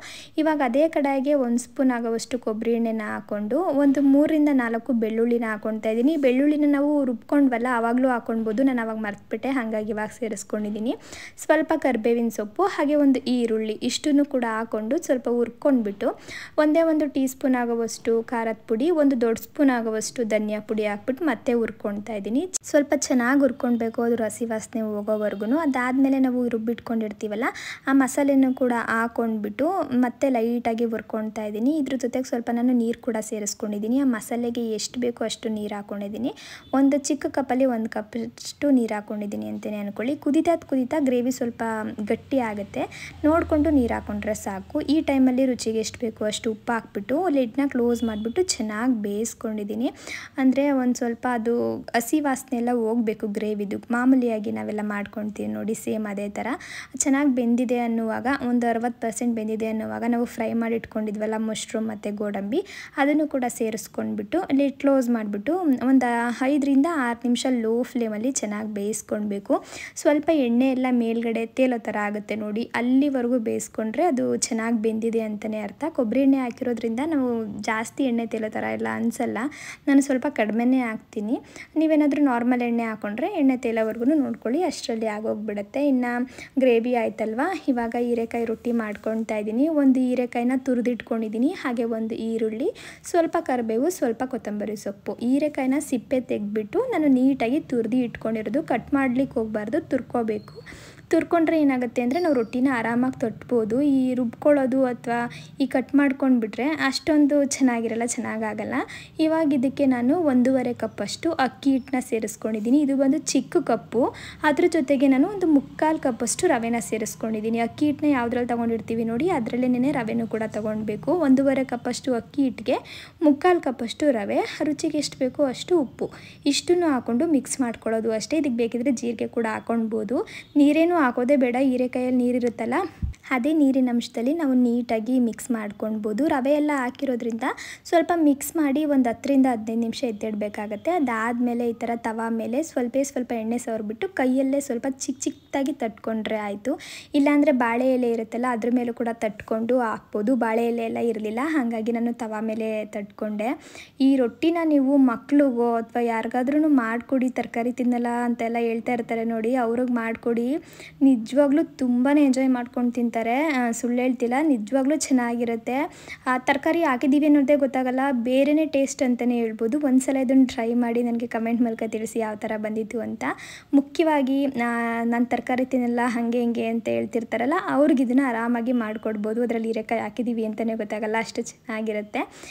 ಇವಾಗ ಅದೇ ಕಡೆಗೆ 1 ಸ್ಪೂನ್ ಆಗೋವಷ್ಟು ಕೊಬ್ಬರಿ ಎಣ್ಣೆನ ಹಾಕ್ಕೊಂಡು ಒಂದು 3 ರಿಂದ 4 ಬೆಳ್ಳುಳ್ಳಿನ ಹಾಕ್ಕೊಳ್ತಾ ಇದ್ದೀನಿ. ಬೆಳ್ಳುಳ್ಳಿನ ನಾವು ರುಬ್ಕೊಂಡ್ವಲ್ಲ ಆವಾಗಲೂ ಹಾಕ್ಕೊಳ್ಬೋದು, ನಾನು ಆವಾಗ ಮರ್ತುಬಿಟ್ಟೆ, ಹಾಗಾಗಿ ಇವಾಗ ಸೇರಿಸ್ಕೊಂಡಿದ್ದೀನಿ. ಸ್ವಲ್ಪ ಕರಿಬೇವಿನ ಸೊಪ್ಪು ಹಾಗೆ ಒಂದು ಈರುಳ್ಳಿ ಇಷ್ಟನ್ನು ಕೂಡ ಹಾಕ್ಕೊಂಡು ಸ್ವಲ್ಪ ಹುರ್ಕೊಂಡ್ಬಿಟ್ಟು ಒಂದೇ 1 ಟೀ ಸ್ಪೂನ್ ಆಗೋವಷ್ಟು ಖಾರದ ಪುಡಿ, 1 ದೊಡ್ಡ ಸ್ಪೂನ್ ಆಗೋವಷ್ಟು ಧನಿಯಾ ಪುಡಿ ಹಾಕ್ಬಿಟ್ಟು ಮತ್ತೆ ಹುರ್ಕೊಳ್ತಾ ಇದ್ದೀನಿ. ಸ್ವಲ್ಪ ಚೆನ್ನಾಗಿ ಹುರ್ಕೊಳ್ಬೇಕು, ಅದು ಹಸಿ ವಾಸನೆ ಹೋಗೋವರೆಗೂ. ಅದಾದಮೇಲೆ ನಾವು ರುಬ್ಬಿಟ್ಕೊಂಡಿರ್ತೀವಲ್ಲ ಆ ಮಸಾಲೆನೂ ಕೂಡ ಹಾಕ್ಕೊಂಡ್ಬಿಟ್ಟು ಮತ್ತೆ ಲೈಟಾಗಿ ಹುರ್ಕೊಳ್ತಾ ಇದ್ದೀನಿ. ಇದ್ರ ಜೊತೆಗೆ ಸ್ವಲ್ಪ ನಾನು ನೀರು ಕೂಡ ಸೇರಿಸ್ಕೊಂಡಿದ್ದೀನಿ. ಆ ಮಸಾಲೆಗೆ ಎಷ್ಟು ಬೇಕೋ ಅಷ್ಟು ನೀರು ಹಾಕ್ಕೊಂಡಿದ್ದೀನಿ. ಒಂದು ಚಿಕ್ಕ ಕಪ್ಪಲ್ಲಿ 1 ಕಪ್ಪಷ್ಟು ನೀರು ಹಾಕ್ಕೊಂಡಿದ್ದೀನಿ ಅಂತಲೇ ಅಂದ್ಕೊಳ್ಳಿ. ಕುದೀತಾ ಗ್ರೇವಿ ಸ್ವಲ್ಪ ಗಟ್ಟಿ ಆಗುತ್ತೆ, ನೋಡಿಕೊಂಡು ನೀರು ಹಾಕ್ಕೊಂಡ್ರೆ ಸಾಕು. ಈ ಟೈಮಲ್ಲಿ ರುಚಿಗೆ ಎಷ್ಟು ಬೇಕೋ ಅಷ್ಟು ಉಪ್ಪು ಹಾಕ್ಬಿಟ್ಟು ಲಿಡ್ನ ಕ್ಲೋಸ್ ಮಾಡಿಬಿಟ್ಟು ಚೆನ್ನಾಗಿ ಬೇಯಿಸ್ಕೊಂಡಿದ್ದೀನಿ. ಅಂದರೆ ಒಂದು ಸ್ವಲ್ಪ ಅದು ಹಸಿ ವಾಸನೆ ಎಲ್ಲ ಹೋಗಬೇಕು ಗ್ರೇವಿದು. ಮಾಮೂಲಿಯಾಗಿ ನಾವೆಲ್ಲ ಮಾಡ್ಕೊಳ್ತೀವಿ ನೋಡಿ, ಸೇಮ್ ಅದೇ ಥರ ಚೆನ್ನಾಗಿ ಬೆಂದಿದೆ ಅನ್ನುವಾಗ, ಒಂದು 60% ಬೆಂದಿದೆ ಅನ್ನುವಾಗ ನಾವು ಫ್ರೈ ಮಾಡಿ ಇಟ್ಕೊಂಡಿದ್ವಲ್ಲ ಮಶ್ರೂಮ್ ಮತ್ತು ಗೋಡಂಬಿ, ಅದನ್ನು ಕೂಡ ಸೇರಿಸ್ಕೊಂಡ್ಬಿಟ್ಟು ಲಿಡ್ ಕ್ಲೋಸ್ ಮಾಡಿಬಿಟ್ಟು ಒಂದು 5 ರಿಂದ 6 ನಿಮಿಷ ಲೋ ಫ್ಲೇಮಲ್ಲಿ ಚೆನ್ನಾಗಿ ಬೇಯಿಸ್ಕೊಳ್ಬೇಕು. ಸ್ವಲ್ಪ ಎಣ್ಣೆ ಎಲ್ಲ ಮೇಲ್ಗಡೆ ತೇಲೋ ಥರ ಆಗುತ್ತೆ ನೋಡಿ, ಅಲ್ಲಿವರೆಗೂ ಬೇಯಿಸ್ಕೊಂಡ್ರೆ ಅದು ಚೆನ್ನಾಗಿ ಬೆಂದಿದೆ ಅಂತಲೇ ಅರ್ಥ. ಕೊಬ್ಬರಿ ಎಣ್ಣೆ ಹಾಕಿರೋದ್ರಿಂದ ನಾವು ಜಾಸ್ತಿ ಎಣ್ಣೆ ತೇಲೋ ಥರ ಎಲ್ಲ ಅನಿಸಲ್ಲ, ನಾನು ಸ್ವಲ್ಪ ಕಡಿಮೆನೇ ಹಾಕ್ತೀನಿ. ನೀವೇನಾದರೂ ನಾರ್ಮಲ್ ಎಣ್ಣೆ ಹಾಕ್ಕೊಂಡ್ರೆ ಎಣ್ಣೆ ತೇಲೋವರೆಗೂ ನೋಡ್ಕೊಳ್ಳಿ, ಅಷ್ಟರಲ್ಲಿ ಆಗೋಗ್ಬಿಡುತ್ತೆ. ಇನ್ನು ಗ್ರೇವಿ ಆಯ್ತಲ್ವ, ಇವಾಗ ಹೀರೆಕಾಯಿ ರೊಟ್ಟಿ ಮಾಡ್ಕೊಳ್ತಾ ಇದ್ದೀನಿ. ಒಂದು ಹೀರೆಕಾಯಿನ ತುರಿದಿಟ್ಕೊಂಡಿದ್ದೀನಿ, ಹಾಗೆ ಒಂದು ಈರುಳ್ಳಿ, ಸ್ವಲ್ಪ ಕರಿಬೇವು, ಸ್ವಲ್ಪ ಕೊತ್ತಂಬರಿ ಸೊಪ್ಪು. ಹೀರೆಕಾಯಿನ ಸಿಪ್ಪೆ ತೆಗೆದ್ಬಿಟ್ಟು ನಾನು ನೀಟಾಗಿ ತುರಿದು ಇಟ್ಕೊಂಡಿರೋದು, ಕಟ್ ಮಾಡಲಿಕ್ಕೆ ಹೋಗಬಾರ್ದು, ತುರ್ಕೋಬೇಕು. ತುರ್ಕೊಂಡ್ರೆ ಏನಾಗುತ್ತೆ ಅಂದರೆ ನಾವು ರೊಟ್ಟಿನ ಆರಾಮಾಗಿ ತಟ್ಬೋದು. ಈ ರುಬ್ಕೊಳ್ಳೋದು ಅಥವಾ ಈ ಕಟ್ ಮಾಡ್ಕೊಂಡ್ಬಿಟ್ರೆ ಅಷ್ಟೊಂದು ಚೆನ್ನಾಗಾಗಲ್ಲ. ಇವಾಗ ಇದಕ್ಕೆ ನಾನು 1.5 ಕಪ್ಪಷ್ಟು ಅಕ್ಕಿ ಹಿಟ್ಟನ್ನ ಸೇರಿಸ್ಕೊಂಡಿದ್ದೀನಿ. ಇದು ಬಂದು ಚಿಕ್ಕ ಕಪ್ಪು, ಅದ್ರ ಜೊತೆಗೆ ನಾನು ಒಂದು 3/4 ಕಪ್ಪಷ್ಟು ರವೆನ ಸೇರಿಸ್ಕೊಂಡಿದ್ದೀನಿ. ಅಕ್ಕಿ ಹಿಟ್ಟನ್ನ ಯಾವುದ್ರಲ್ಲಿ ತೊಗೊಂಡಿರ್ತೀವಿ ನೋಡಿ ಅದರಲ್ಲೇ ರವೆನೂ ಕೂಡ ತೊಗೊಳ್ಬೇಕು. 1.5 ಕಪ್ಪಷ್ಟು ಅಕ್ಕಿ ಹಿಟ್ಟಿಗೆ 3/4 ಕಪ್ಪಷ್ಟು ರವೆ, ರುಚಿಗೆ ಎಷ್ಟು ಬೇಕೋ ಅಷ್ಟು ಉಪ್ಪು, ಇಷ್ಟನ್ನು ಹಾಕ್ಕೊಂಡು ಮಿಕ್ಸ್ ಮಾಡ್ಕೊಳ್ಳೋದು ಅಷ್ಟೇ. ಇದಕ್ಕೆ ಬೇಕಿದ್ರೆ ಜೀರಿಗೆ ಕೂಡ ಹಾಕ್ಕೊಳ್ಬೋದು. ನೀರೇನು ಹಾಕೋದೇ ಬೇಡ, ಹೀರೆಕಾಯಲ್ಲಿ ನೀರಿರುತ್ತಲ್ಲ ಅದೇ ನೀರಿನ ಅಂಶದಲ್ಲಿ ನಾವು ನೀಟಾಗಿ ಮಿಕ್ಸ್ ಮಾಡ್ಕೊಳ್ಬೋದು. ರವೆ ಎಲ್ಲ ಹಾಕಿರೋದ್ರಿಂದ ಸ್ವಲ್ಪ ಮಿಕ್ಸ್ ಮಾಡಿ ಒಂದು 10 ರಿಂದ 15 ನಿಮಿಷ ಎತ್ತಿಡಬೇಕಾಗತ್ತೆ. ಅದಾದಮೇಲೆ ಈ ಥರ ತವಾ ಮೇಲೆ ಸ್ವಲ್ಪ ಎಣ್ಣೆ ಸವರ್ಬಿಟ್ಟು ಕೈಯಲ್ಲೇ ಸ್ವಲ್ಪ ಚಿಕ್ಕದಾಗಿ ತಟ್ಕೊಂಡ್ರೆ ಆಯಿತು. ಇಲ್ಲಾಂದರೆ ಬಾಳೆ ಎಲೆ ಇರುತ್ತಲ್ಲ ಅದ್ರ ಮೇಲೂ ಕೂಡ ತಟ್ಕೊಂಡು ಹಾಕ್ಬೋದು. ಬಾಳೆ ಎಲೆ ಎಲ್ಲ ಇರಲಿಲ್ಲ, ಹಾಗಾಗಿ ನಾನು ತವಾ ಮೇಲೆ ತಟ್ಕೊಂಡೆ. ಈ ರೊಟ್ಟಿನ ನೀವು ಮಕ್ಳಿಗೋ ಅಥವಾ ಯಾರಿಗಾದ್ರೂ ಮಾಡಿಕೊಡಿ, ತರಕಾರಿ ತಿನ್ನಲ್ಲ ಅಂತೆಲ್ಲ ಹೇಳ್ತಾ ಇರ್ತಾರೆ ನೋಡಿ, ಅವ್ರಿಗೆ ಮಾಡಿಕೊಡಿ, ನಿಜವಾಗ್ಲೂ ತುಂಬಾ ಎಂಜಾಯ್ ಮಾಡ್ಕೊಂಡು ತಿಂತಾರೆ. ಸುಳ್ಳು ಹೇಳ್ತಿಲ್ಲ, ನಿಜವಾಗ್ಲೂ ಚೆನ್ನಾಗಿರುತ್ತೆ. ತರಕಾರಿ ಹಾಕಿದ್ದೀವಿ ಅನ್ನೋದೇ ಗೊತ್ತಾಗಲ್ಲ, ಬೇರೆಯೇ ಟೇಸ್ಟ್ ಅಂತಲೇ ಹೇಳ್ಬೋದು. ಒಂದ್ಸಲ ಇದನ್ನು ಟ್ರೈ ಮಾಡಿ ನನಗೆ ಕಮೆಂಟ್ ಮೂಲಕ ತಿಳಿಸಿ ಯಾವ ಥರ ಬಂದಿತ್ತು ಅಂತ. ಮುಖ್ಯವಾಗಿ ನಾನು ತರಕಾರಿ ತಿನ್ನಲ್ಲ ಹಾಗೆ ಹಿಂಗೆ ಅಂತ ಹೇಳ್ತಿರ್ತಾರಲ್ಲ, ಅವ್ರಿಗೆ ಇದನ್ನು ಆರಾಮಾಗಿ ಮಾಡಿಕೊಡ್ಬೋದು. ಅದರಲ್ಲಿ ಹೀರೆಕಾಯಿ ಹಾಕಿದ್ದೀವಿ ಅಂತಲೇ ಗೊತ್ತಾಗಲ್ಲ, ಅಷ್ಟು ಚೆನ್ನಾಗಿರುತ್ತೆ.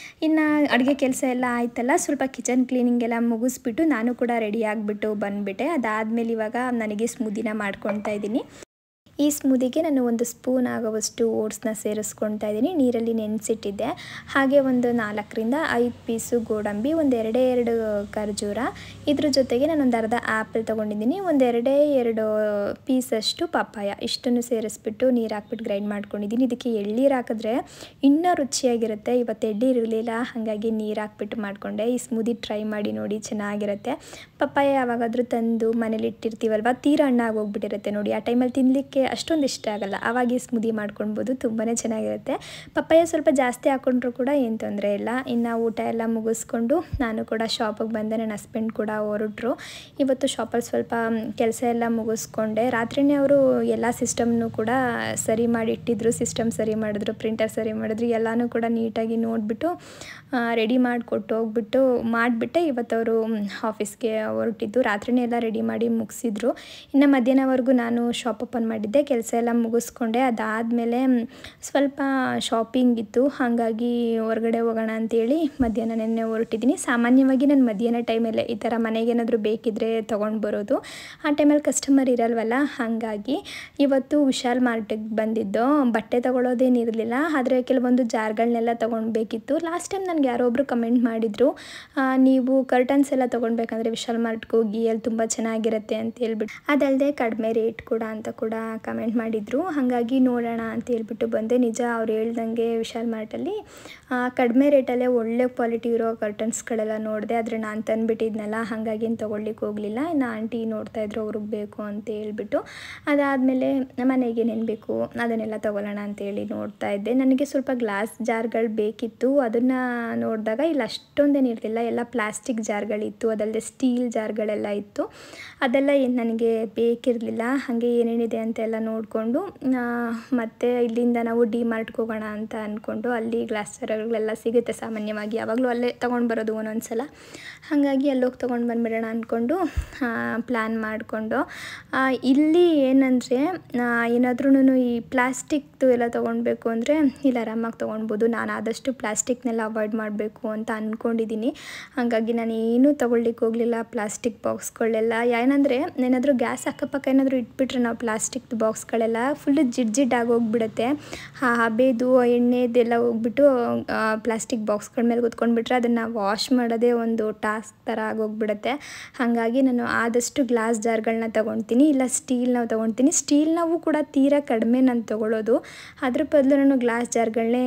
ಇನ್ನು ಅಡುಗೆ ಕೆಲಸ ಎಲ್ಲ ಆಯ್ತಲ್ಲ, ಸ್ವಲ್ಪ ಕಿಚನ್ ಕ್ಲೀನಿಂಗ್ ಎಲ್ಲ ಮುಗಿಸ್ಬಿಟ್ಟು ನಾನು ಕೂಡ ರೆಡಿ ಆಗಿಬಿಟ್ಟು ಬಂದುಬಿಟ್ಟೆ. ಅದಾದಮೇಲೆ ಇವಾಗ ನನಗೆ ಸ್ಮೂದಿನ ಮಾಡ್ಕೊಳ್ತಾ ಇದ್ದೀನಿ. ಈ ಸ್ಮೂದಿಗೆ ನಾನು 1 ಸ್ಪೂನ್ ಆಗೋವಷ್ಟು ಓಟ್ಸ್ನ ಸೇರಿಸ್ಕೊಳ್ತಾ ಇದ್ದೀನಿ, ನೀರಲ್ಲಿ ನೆನೆಸಿಟ್ಟಿದ್ದೆ. ಹಾಗೆ ಒಂದು 4 ರಿಂದ 5 ಪೀಸು ಗೋಡಂಬಿ, ಒಂದು 2 ಖರ್ಜೂರ, ಇದ್ರ ಜೊತೆಗೆ ನಾನು ಒಂದು ಅರ್ಧ ಆ್ಯಪಲ್ ತೊಗೊಂಡಿದ್ದೀನಿ, ಒಂದು 2 ಪೀಸಷ್ಟು ಪಪ್ಪಾಯ, ಇಷ್ಟನ್ನು ಸೇರಿಸ್ಬಿಟ್ಟು ನೀರು ಹಾಕ್ಬಿಟ್ಟು ಗ್ರೈಂಡ್ ಮಾಡ್ಕೊಂಡಿದ್ದೀನಿ. ಇದಕ್ಕೆ ಎಳ್ನೀರು ಹಾಕಿದ್ರೆ ಇನ್ನೂ ರುಚಿಯಾಗಿರುತ್ತೆ. ಇವತ್ತು ಎಳ್ನೀರು ಇರಲಿಲ್ಲ, ಹಾಗಾಗಿ ನೀರು ಹಾಕ್ಬಿಟ್ಟು ಮಾಡಿಕೊಂಡೆ. ಈ ಸ್ಮೂದಿ ಟ್ರೈ ಮಾಡಿ ನೋಡಿ, ಚೆನ್ನಾಗಿರುತ್ತೆ. ಪಪ್ಪಾಯ ಯಾವಾಗಾದರೂ ತಂದು ಮನೇಲಿ ಇಟ್ಟಿರ್ತೀವಲ್ವ, ತೀರಾ ಹಣ್ಣಾಗಿ ಹೋಗ್ಬಿಟ್ಟಿರುತ್ತೆ ನೋಡಿ, ಆ ಟೈಮಲ್ಲಿ ತಿನ್ನಲಿಕ್ಕೆ ಅಷ್ಟೊಂದು ಇಷ್ಟ ಆಗಲ್ಲ, ಆವಾಗ ಈ ಸ್ಮೂದಿ ಮಾಡ್ಕೊಳ್ಬೋದು, ತುಂಬಾ ಚೆನ್ನಾಗಿರುತ್ತೆ. ಪಪ್ಪಾಯ ಸ್ವಲ್ಪ ಜಾಸ್ತಿ ಹಾಕ್ಕೊಂಡ್ರೂ ಕೂಡ ಏನು ತೊಂದರೆ ಇಲ್ಲ. ಇನ್ನು ಊಟ ಎಲ್ಲ ಮುಗಿಸ್ಕೊಂಡು ನಾನು ಕೂಡ ಶಾಪಿಗೆ ಬಂದೆ, ನನ್ನ ಹಸ್ಬೆಂಡ್ ಕೂಡ ಹೊರಟ್ರು. ಇವತ್ತು ಶಾಪಲ್ಲಿ ಸ್ವಲ್ಪ ಕೆಲಸ ಎಲ್ಲ ಮುಗಿಸ್ಕೊಂಡೆ. ರಾತ್ರಿಯೇ ಅವರು ಎಲ್ಲ ಸಿಸ್ಟಮ್ನು ಕೂಡ ಸರಿ ಮಾಡಿ ಇಟ್ಟಿದ್ರು, ಸಿಸ್ಟಮ್ ಸರಿ ಮಾಡಿದ್ರು, ಪ್ರಿಂಟರ್ ಸರಿ ಮಾಡಿದ್ರು, ಎಲ್ಲನೂ ಕೂಡ ನೀಟಾಗಿ ನೋಡಿಬಿಟ್ಟು ರೆಡಿ ಮಾಡಿಕೊಟ್ಟು ಮಾಡಿಬಿಟ್ಟೆ ಇವತ್ತು ಅವರು ಆಫೀಸ್ಗೆ ಹೊರಟಿದ್ದು. ರಾತ್ರಿಯೇ ಎಲ್ಲ ರೆಡಿ ಮಾಡಿ ಮುಗಿಸಿದ್ರು. ಇನ್ನು ಮಧ್ಯಾಹ್ನವರೆಗೂ ನಾನು ಶಾಪ್ ಓಪನ್ ಮಾಡಿದ್ದೆ, ಕೆಲಸ ಎಲ್ಲ ಮುಗಿಸ್ಕೊಂಡೆ. ಅದಾದಮೇಲೆ ಸ್ವಲ್ಪ ಶಾಪಿಂಗ್ ಇತ್ತು, ಹಾಗಾಗಿ ಹೊರಗಡೆ ಹೋಗೋಣ ಅಂತೇಳಿ ಮಧ್ಯಾಹ್ನನೇ ಹೊರಟಿದ್ದೀನಿ. ಸಾಮಾನ್ಯವಾಗಿ ನಾನು ಮಧ್ಯಾಹ್ನ ಟೈಮಲ್ಲೇ ಈ ಥರ ಮನೆಗೇನಾದರೂ ಬೇಕಿದ್ದರೆ ತೊಗೊಂಡು ಬರೋದು, ಆ ಟೈಮಲ್ಲಿ ಕಸ್ಟಮರ್ ಇರಲ್ವಲ್ಲ, ಹಾಗಾಗಿ ಇವತ್ತು ವಿಶಾಲ್ ಮಾರ್ಟಿಗೆ ಬಂದಿದ್ದು. ಬಟ್ಟೆ ತೊಗೊಳ್ಳೋದೇನಿರಲಿಲ್ಲ, ಆದರೆ ಕೆಲವೊಂದು ಜಾರ್ಗಳನ್ನೆಲ್ಲ ತೊಗೊಳ್ಬೇಕಿತ್ತು. ಲಾಸ್ಟ್ ಟೈಮ್ ನಾನು ನನಗೆ ಯಾರೋ ಒಬ್ಬರು ಕಮೆಂಟ್ ಮಾಡಿದರು, ನೀವು ಕರ್ಟನ್ಸ್ ಎಲ್ಲ ತೊಗೊಳ್ಬೇಕಂದ್ರೆ ವಿಶಾಲ್ ಮಾರ್ಟ್ಗೆ ಹೋಗಿ ಅಲ್ಲಿ ತುಂಬ ಚೆನ್ನಾಗಿರುತ್ತೆ ಅಂತ ಹೇಳ್ಬಿಟ್ಟು, ಅದಲ್ಲದೆ ಕಡಿಮೆ ರೇಟ್ ಕೂಡ ಅಂತ ಕೂಡ ಕಮೆಂಟ್ ಮಾಡಿದರು. ಹಾಗಾಗಿ ನೋಡೋಣ ಅಂತ ಹೇಳ್ಬಿಟ್ಟು ಬಂದೆ. ನಿಜ ಅವ್ರು ಹೇಳ್ದಂಗೆ ವಿಶಾಲ್ ಮಾರ್ಟಲ್ಲಿ ಕಡಿಮೆ ರೇಟಲ್ಲೇ ಒಳ್ಳೆ ಕ್ವಾಲಿಟಿ ಇರೋ ಕರ್ಟನ್ಸ್ಗಳೆಲ್ಲ ನೋಡಿದೆ. ಆದರೆ ನಾನು ತಂದುಬಿಟ್ಟಿದ್ನಲ್ಲ, ಹಾಗಾಗಿ ಏನು ತೊಗೊಳ್ಲಿಕ್ಕೆ ಹೋಗಲಿಲ್ಲ. ಇನ್ನು ಆಂಟಿ ನೋಡ್ತಾಯಿದ್ರು ಅವ್ರಿಗೆ ಬೇಕು ಅಂತ ಹೇಳ್ಬಿಟ್ಟು. ಅದಾದಮೇಲೆ ಮನೆಗೆ ಏನೇನು ಬೇಕು ಅದನ್ನೆಲ್ಲ ತೊಗೊಳ್ಳೋಣ ಅಂತೇಳಿ ನೋಡ್ತಾ ಇದ್ದೆ. ನನಗೆ ಸ್ವಲ್ಪ ಗ್ಲಾಸ್ ಜಾರ್ಗಳು ಬೇಕಿತ್ತು. ಅದನ್ನು ನೋಡಿದಾಗ ಇಲ್ಲಿ ಅಷ್ಟೊಂದೇನು ಇರಲಿಲ್ಲ, ಎಲ್ಲ ಪ್ಲಾಸ್ಟಿಕ್ ಜಾರ್ಗಳಿತ್ತು. ಅದಲ್ಲದೆ ಸ್ಟೀಲ್ ಜಾರ್ಗಳೆಲ್ಲ ಇತ್ತು. ಅದೆಲ್ಲ ಏನು ನನಗೆ ಬೇಕಿರಲಿಲ್ಲ. ಹಾಗೆ ಏನೇನಿದೆ ಅಂತೆಲ್ಲ ನೋಡಿಕೊಂಡು ಮತ್ತು ಇಲ್ಲಿಂದ ನಾವು ಡಿ ಮಾರ್ಟ್ಗೆ ಹೋಗೋಣ ಅಂತ ಅಂದ್ಕೊಂಡು, ಅಲ್ಲಿ ಗ್ಲಾಸ್ ಜಾರ್ಗಳೆಲ್ಲ ಸಿಗುತ್ತೆ ಸಾಮಾನ್ಯವಾಗಿ, ಯಾವಾಗಲೂ ಅಲ್ಲೇ ತೊಗೊಂಡು ಬರೋದು ಒಂದೊಂದು ಸಲ. ಹಾಗಾಗಿ ಅಲ್ಲೋಗಿ ತೊಗೊಂಡು ಬಂದುಬಿಡೋಣ ಅಂದ್ಕೊಂಡು ಪ್ಲ್ಯಾನ್ ಮಾಡಿಕೊಂಡು, ಇಲ್ಲಿ ಏನಂದರೆ ಏನಾದ್ರೂ ಈ ಪ್ಲಾಸ್ಟಿಕ್ದು ಎಲ್ಲ ತೊಗೊಳ್ಬೇಕು ಅಂದರೆ ಇಲ್ಲಿ ಆರಾಮಾಗಿ ತೊಗೊಳ್ಬೋದು. ನಾನು ಆದಷ್ಟು ಪ್ಲಾಸ್ಟಿಕ್ನೆಲ್ಲ ಅವಾಯ್ಡ್ ಮಾಡಬೇಕು ಅಂತ ಅಂದ್ಕೊಂಡಿದ್ದೀನಿ. ಹಾಗಾಗಿ ನಾನು ಏನೂ ತೊಗೊಳ್ಲಿಕ್ಕೆ ಹೋಗಲಿಲ್ಲ. ಪ್ಲಾಸ್ಟಿಕ್ ಬಾಕ್ಸ್ಗಳೆಲ್ಲ ಏನಂದರೆ ಏನಾದರೂ ಗ್ಯಾಸ್ ಅಕ್ಕಪಕ್ಕ ಏನಾದರೂ ಇಟ್ಬಿಟ್ರೆ ನಾವು ಪ್ಲಾಸ್ಟಿಕ್ದು ಬಾಕ್ಸ್ಗಳೆಲ್ಲ ಫುಲ್ಲು ಜಿಡ್ಜಿಡ್ಡಾಗಿ ಹೋಗ್ಬಿಡುತ್ತೆ. ಹಬೆದು ಎಣ್ಣೆದೆಲ್ಲ ಹೋಗ್ಬಿಟ್ಟು ಪ್ಲಾಸ್ಟಿಕ್ ಬಾಕ್ಸ್ಗಳ ಮೇಲೆ ಕೂತ್ಕೊಂಡ್ಬಿಟ್ರೆ ಅದನ್ನು ವಾಶ್ ಮಾಡೋದೇ ಒಂದು ಟಾಸ್ಕ್ ಥರ ಆಗೋಗ್ಬಿಡುತ್ತೆ. ಹಾಗಾಗಿ ನಾನು ಆದಷ್ಟು ಗ್ಲಾಸ್ ಜಾರ್ಗಳನ್ನ ತೊಗೊಳ್ತೀನಿ, ಇಲ್ಲ ಸ್ಟೀಲ್ನವು ತೊಗೊಳ್ತೀನಿ. ಸ್ಟೀಲ್ನವು ಕೂಡ ತೀರಾ ಕಡಿಮೆ ನಾನು ತೊಗೊಳ್ಳೋದು. ಅದ್ರ ಬದಲು ನಾನು ಗ್ಲಾಸ್ ಜಾರ್ಗಳನ್ನೇ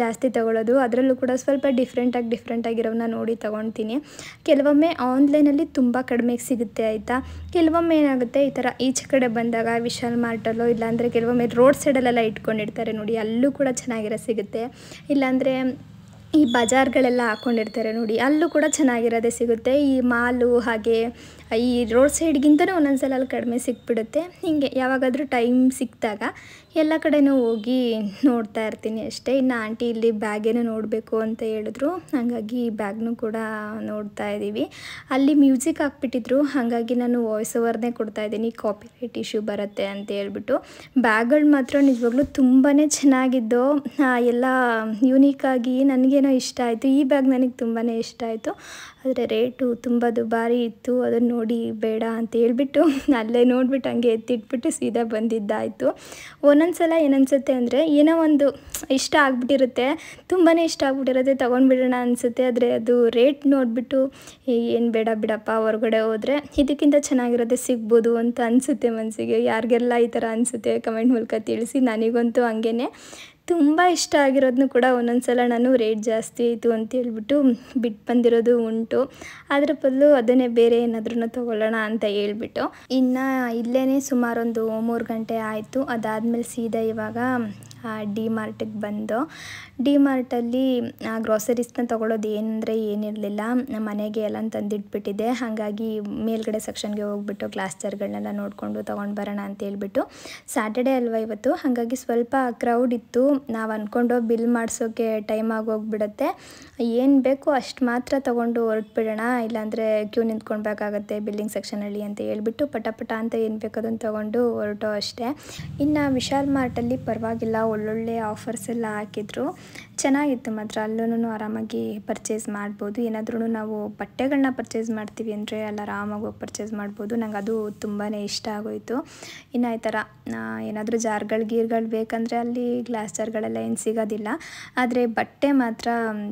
ಜಾಸ್ತಿ ತೊಗೊಳ್ಳೋದು. ಅದರಲ್ಲೂ ಕೂಡ ಸ್ವಲ್ಪ ಡಿಫ್ರೆಂಟಾಗಿರೋವನ್ನ ನೋಡಿ ತೊಗೊಳ್ತೀನಿ. ಕೆಲವೊಮ್ಮೆ ಆನ್ಲೈನಲ್ಲಿ ತುಂಬ ಕಡಿಮೆಗೆ ಸಿಗುತ್ತೆ ಆಯಿತಾ. ಕೆಲವೊಮ್ಮೆ ಏನಾಗುತ್ತೆ, ಈ ಥರ ಈಚೆ ಕಡೆ ಬಂದಾಗ ವಿಶಾಲ್ ಮಾರ್ಟಲ್ಲೋ ಇಲ್ಲಾಂದರೆ ಕೆಲವೊಮ್ಮೆ ರೋಡ್ ಸೈಡಲ್ಲೆಲ್ಲ ಇಟ್ಕೊಂಡಿರ್ತಾರೆ ನೋಡಿ, ಅಲ್ಲೂ ಕೂಡ ಚೆನ್ನಾಗಿರೋ ಸಿಗುತ್ತೆ. ಇಲ್ಲಾಂದರೆ ಈ ಬಜಾರ್ಗಳೆಲ್ಲ ಹಾಕ್ಕೊಂಡಿರ್ತಾರೆ ನೋಡಿ, ಅಲ್ಲೂ ಕೂಡ ಚೆನ್ನಾಗಿರೋದೇ ಸಿಗುತ್ತೆ. ಈ ಮಾಲು ಹಾಗೆ ಈ ರೋಡ್ ಸೈಡ್ಗಿಂತಲೂ ಒಂದೊಂದ್ಸಲ ಅಲ್ಲಿ ಕಡಿಮೆ ಸಿಕ್ಬಿಡುತ್ತೆ. ಹೀಗೆ ಯಾವಾಗಾದರೂ ಟೈಮ್ ಸಿಕ್ಕಿದಾಗ ಎಲ್ಲ ಕಡೆನೂ ಹೋಗಿ ನೋಡ್ತಾ ಇರ್ತೀನಿ ಅಷ್ಟೇ. ಇನ್ನು ಆಂಟಿ ಇಲ್ಲಿ ಬ್ಯಾಗೇನೂ ನೋಡಬೇಕು ಅಂತ ಹೇಳಿದ್ರು, ಹಾಗಾಗಿ ಬ್ಯಾಗ್ನೂ ಕೂಡ ನೋಡ್ತಾ ಇದ್ದೀವಿ. ಅಲ್ಲಿ ಮ್ಯೂಸಿಕ್ ಹಾಕ್ಬಿಟ್ಟಿದ್ರು, ಹಾಗಾಗಿ ನಾನು ವಾಯ್ಸ್ ಓವರ್ನೇ ಕೊಡ್ತಾಯಿದ್ದೀನಿ, ಕಾಪಿರೈಟ್ ಇಶ್ಯೂ ಬರುತ್ತೆ ಅಂತ ಹೇಳ್ಬಿಟ್ಟು. ಬ್ಯಾಗ್ಗಳು ಮಾತ್ರ ನಿಜವಾಗ್ಲೂ ತುಂಬಾ ಚೆನ್ನಾಗಿದ್ದು, ಎಲ್ಲ ಯೂನಿಕಾಗಿ ನನಗೇನೋ ಇಷ್ಟ ಆಯಿತು. ಈ ಬ್ಯಾಗ್ ನನಗೆ ತುಂಬಾ ಇಷ್ಟ ಆಯಿತು. ಆದರೆ ರೇಟು ತುಂಬ ದುಬಾರಿ ಇತ್ತು. ಅದನ್ನು ನೋಡಿ ಬೇಡ ಅಂತ ಹೇಳ್ಬಿಟ್ಟು ಅಲ್ಲೇ ನೋಡಿಬಿಟ್ಟು ಹಂಗೆ ಎತ್ತಿಟ್ಬಿಟ್ಟು ಸೀದಾ ಬಂದಿದ್ದಾಯಿತು. ಒಂದೊಂದು ಸಲ ಏನನ್ಸುತ್ತೆ ಅಂದರೆ ಏನೋ ಒಂದು ಇಷ್ಟ ಆಗಿಬಿಟ್ಟಿರುತ್ತೆ, ತುಂಬಾ ಇಷ್ಟ ಆಗಿಬಿಟ್ಟಿರುತ್ತೆ, ತೊಗೊಂಡ್ಬಿಡೋಣ ಅನಿಸುತ್ತೆ. ಆದರೆ ಅದು ರೇಟ್ ನೋಡಿಬಿಟ್ಟು ಏನು ಬೇಡ ಬಿಡಪ್ಪ, ಹೊರಗಡೆ ಹೋದರೆ ಇದಕ್ಕಿಂತ ಚೆನ್ನಾಗಿರೋದೇ ಸಿಗ್ಬೋದು ಅಂತ ಅನಿಸುತ್ತೆ ಮನಸ್ಸಿಗೆ. ಯಾರಿಗೆಲ್ಲ ಈ ಥರ ಅನಿಸುತ್ತೆ ಕಮೆಂಟ್ ಮೂಲಕ ತಿಳಿಸಿ. ನನಗಂತೂ ಹಂಗೇ ತುಂಬ ಇಷ್ಟ ಆಗಿರೋದನ್ನು ಕೂಡ ಒಂದೊಂದು ಸಲ ನಾನು ರೇಟ್ ಜಾಸ್ತಿ ಆಯಿತು ಅಂತ ಹೇಳ್ಬಿಟ್ಟು ಬಿಟ್ಟು ಬಂದಿರೋದು ಉಂಟು. ಅದರ ಬದಲು ಅದನ್ನೇ ಬೇರೆ ಏನಾದ್ರೂ ತೊಗೊಳ್ಳೋಣ ಅಂತ ಹೇಳ್ಬಿಟ್ಟು. ಇನ್ನು ಇಲ್ಲೇ ಸುಮಾರೊಂದು 3 ಗಂಟೆ ಆಯಿತು. ಅದಾದಮೇಲೆ ಸೀದಾ ಇವಾಗ ಡಿ ಮಾರ್ಟಿಗೆ ಬಂದು, ಡಿ ಮಾರ್ಟಲ್ಲಿ ಗ್ರಾಸರೀಸ್ನ ತೊಗೊಳ್ಳೋದು ಏನಂದರೆ ಏನಿರಲಿಲ್ಲ, ಮನೆಗೆ ಎಲ್ಲ ತಂದಿಟ್ಬಿಟ್ಟಿದೆ. ಹಾಗಾಗಿ ಮೇಲ್ಗಡೆ ಸೆಕ್ಷನ್ಗೆ ಹೋಗ್ಬಿಟ್ಟು ಗ್ಲಾಸ್ ಜಾರ್ಗಳನ್ನೆಲ್ಲ ನೋಡಿಕೊಂಡು ತೊಗೊಂಡು ಬರೋಣ ಅಂತ ಹೇಳ್ಬಿಟ್ಟು. ಸ್ಯಾಟರ್ಡೇ ಅಲ್ವಾ ಇವತ್ತು, ಹಾಗಾಗಿ ಸ್ವಲ್ಪ ಕ್ರೌಡ್ ಇತ್ತು. ನಾವು ಅಂದ್ಕೊಂಡು ಬಿಲ್ ಮಾಡಿಸೋಕ್ಕೆ ಟೈಮ್ ಆಗೋಗ್ಬಿಡುತ್ತೆ. ಏನು ಬೇಕೋ ಅಷ್ಟು ಮಾತ್ರ ತೊಗೊಂಡು ಹೊರಟ್ಬಿಡೋಣ, ಇಲ್ಲಾಂದರೆ ಕ್ಯೂ ನಿಂತ್ಕೊಳ್ಬೇಕಾಗತ್ತೆ ಬಿಲ್ಲಿಂಗ್ ಸೆಕ್ಷನಲ್ಲಿ ಅಂತ ಹೇಳ್ಬಿಟ್ಟು ಪಟ ಅಂತ ಏನು ಬೇಕೋ ಅದನ್ನು ತೊಗೊಂಡು ಹೊರಟೋ ಅಷ್ಟೇ. ಇನ್ನು ವಿಶಾಲ್ ಮಾರ್ಟಲ್ಲಿ ಪರವಾಗಿಲ್ಲ, ಒಳ್ಳೊಳ್ಳೆ ಆಫರ್ಸ್ ಎಲ್ಲ ಹಾಕಿದ್ರು, ಚೆನ್ನಾಗಿತ್ತು ಮಾತ್ರ. ಅಲ್ಲೂ ಆರಾಮಾಗಿ ಪರ್ಚೇಸ್ ಮಾಡ್ಬೋದು. ಏನಾದ್ರೂ ನಾವು ಬಟ್ಟೆಗಳನ್ನ ಪರ್ಚೇಸ್ ಮಾಡ್ತೀವಿ ಅಂದರೆ ಅಲ್ಲಿ ಆರಾಮಾಗಿ ಹೋಗಿ ಪರ್ಚೇಸ್ ಮಾಡ್ಬೋದು. ನಂಗೆ ಅದು ತುಂಬಾ ಇಷ್ಟ ಆಗೋಯಿತು. ಇನ್ನು ಈ ಥರ ಏನಾದರೂ ಗೀರ್ಗಳು ಬೇಕಂದರೆ ಅಲ್ಲಿ ಗ್ಲಾಸ್ ಜಾರ್ಗಳೆಲ್ಲ ಏನು ಸಿಗೋದಿಲ್ಲ. ಆದರೆ ಬಟ್ಟೆ ಮಾತ್ರ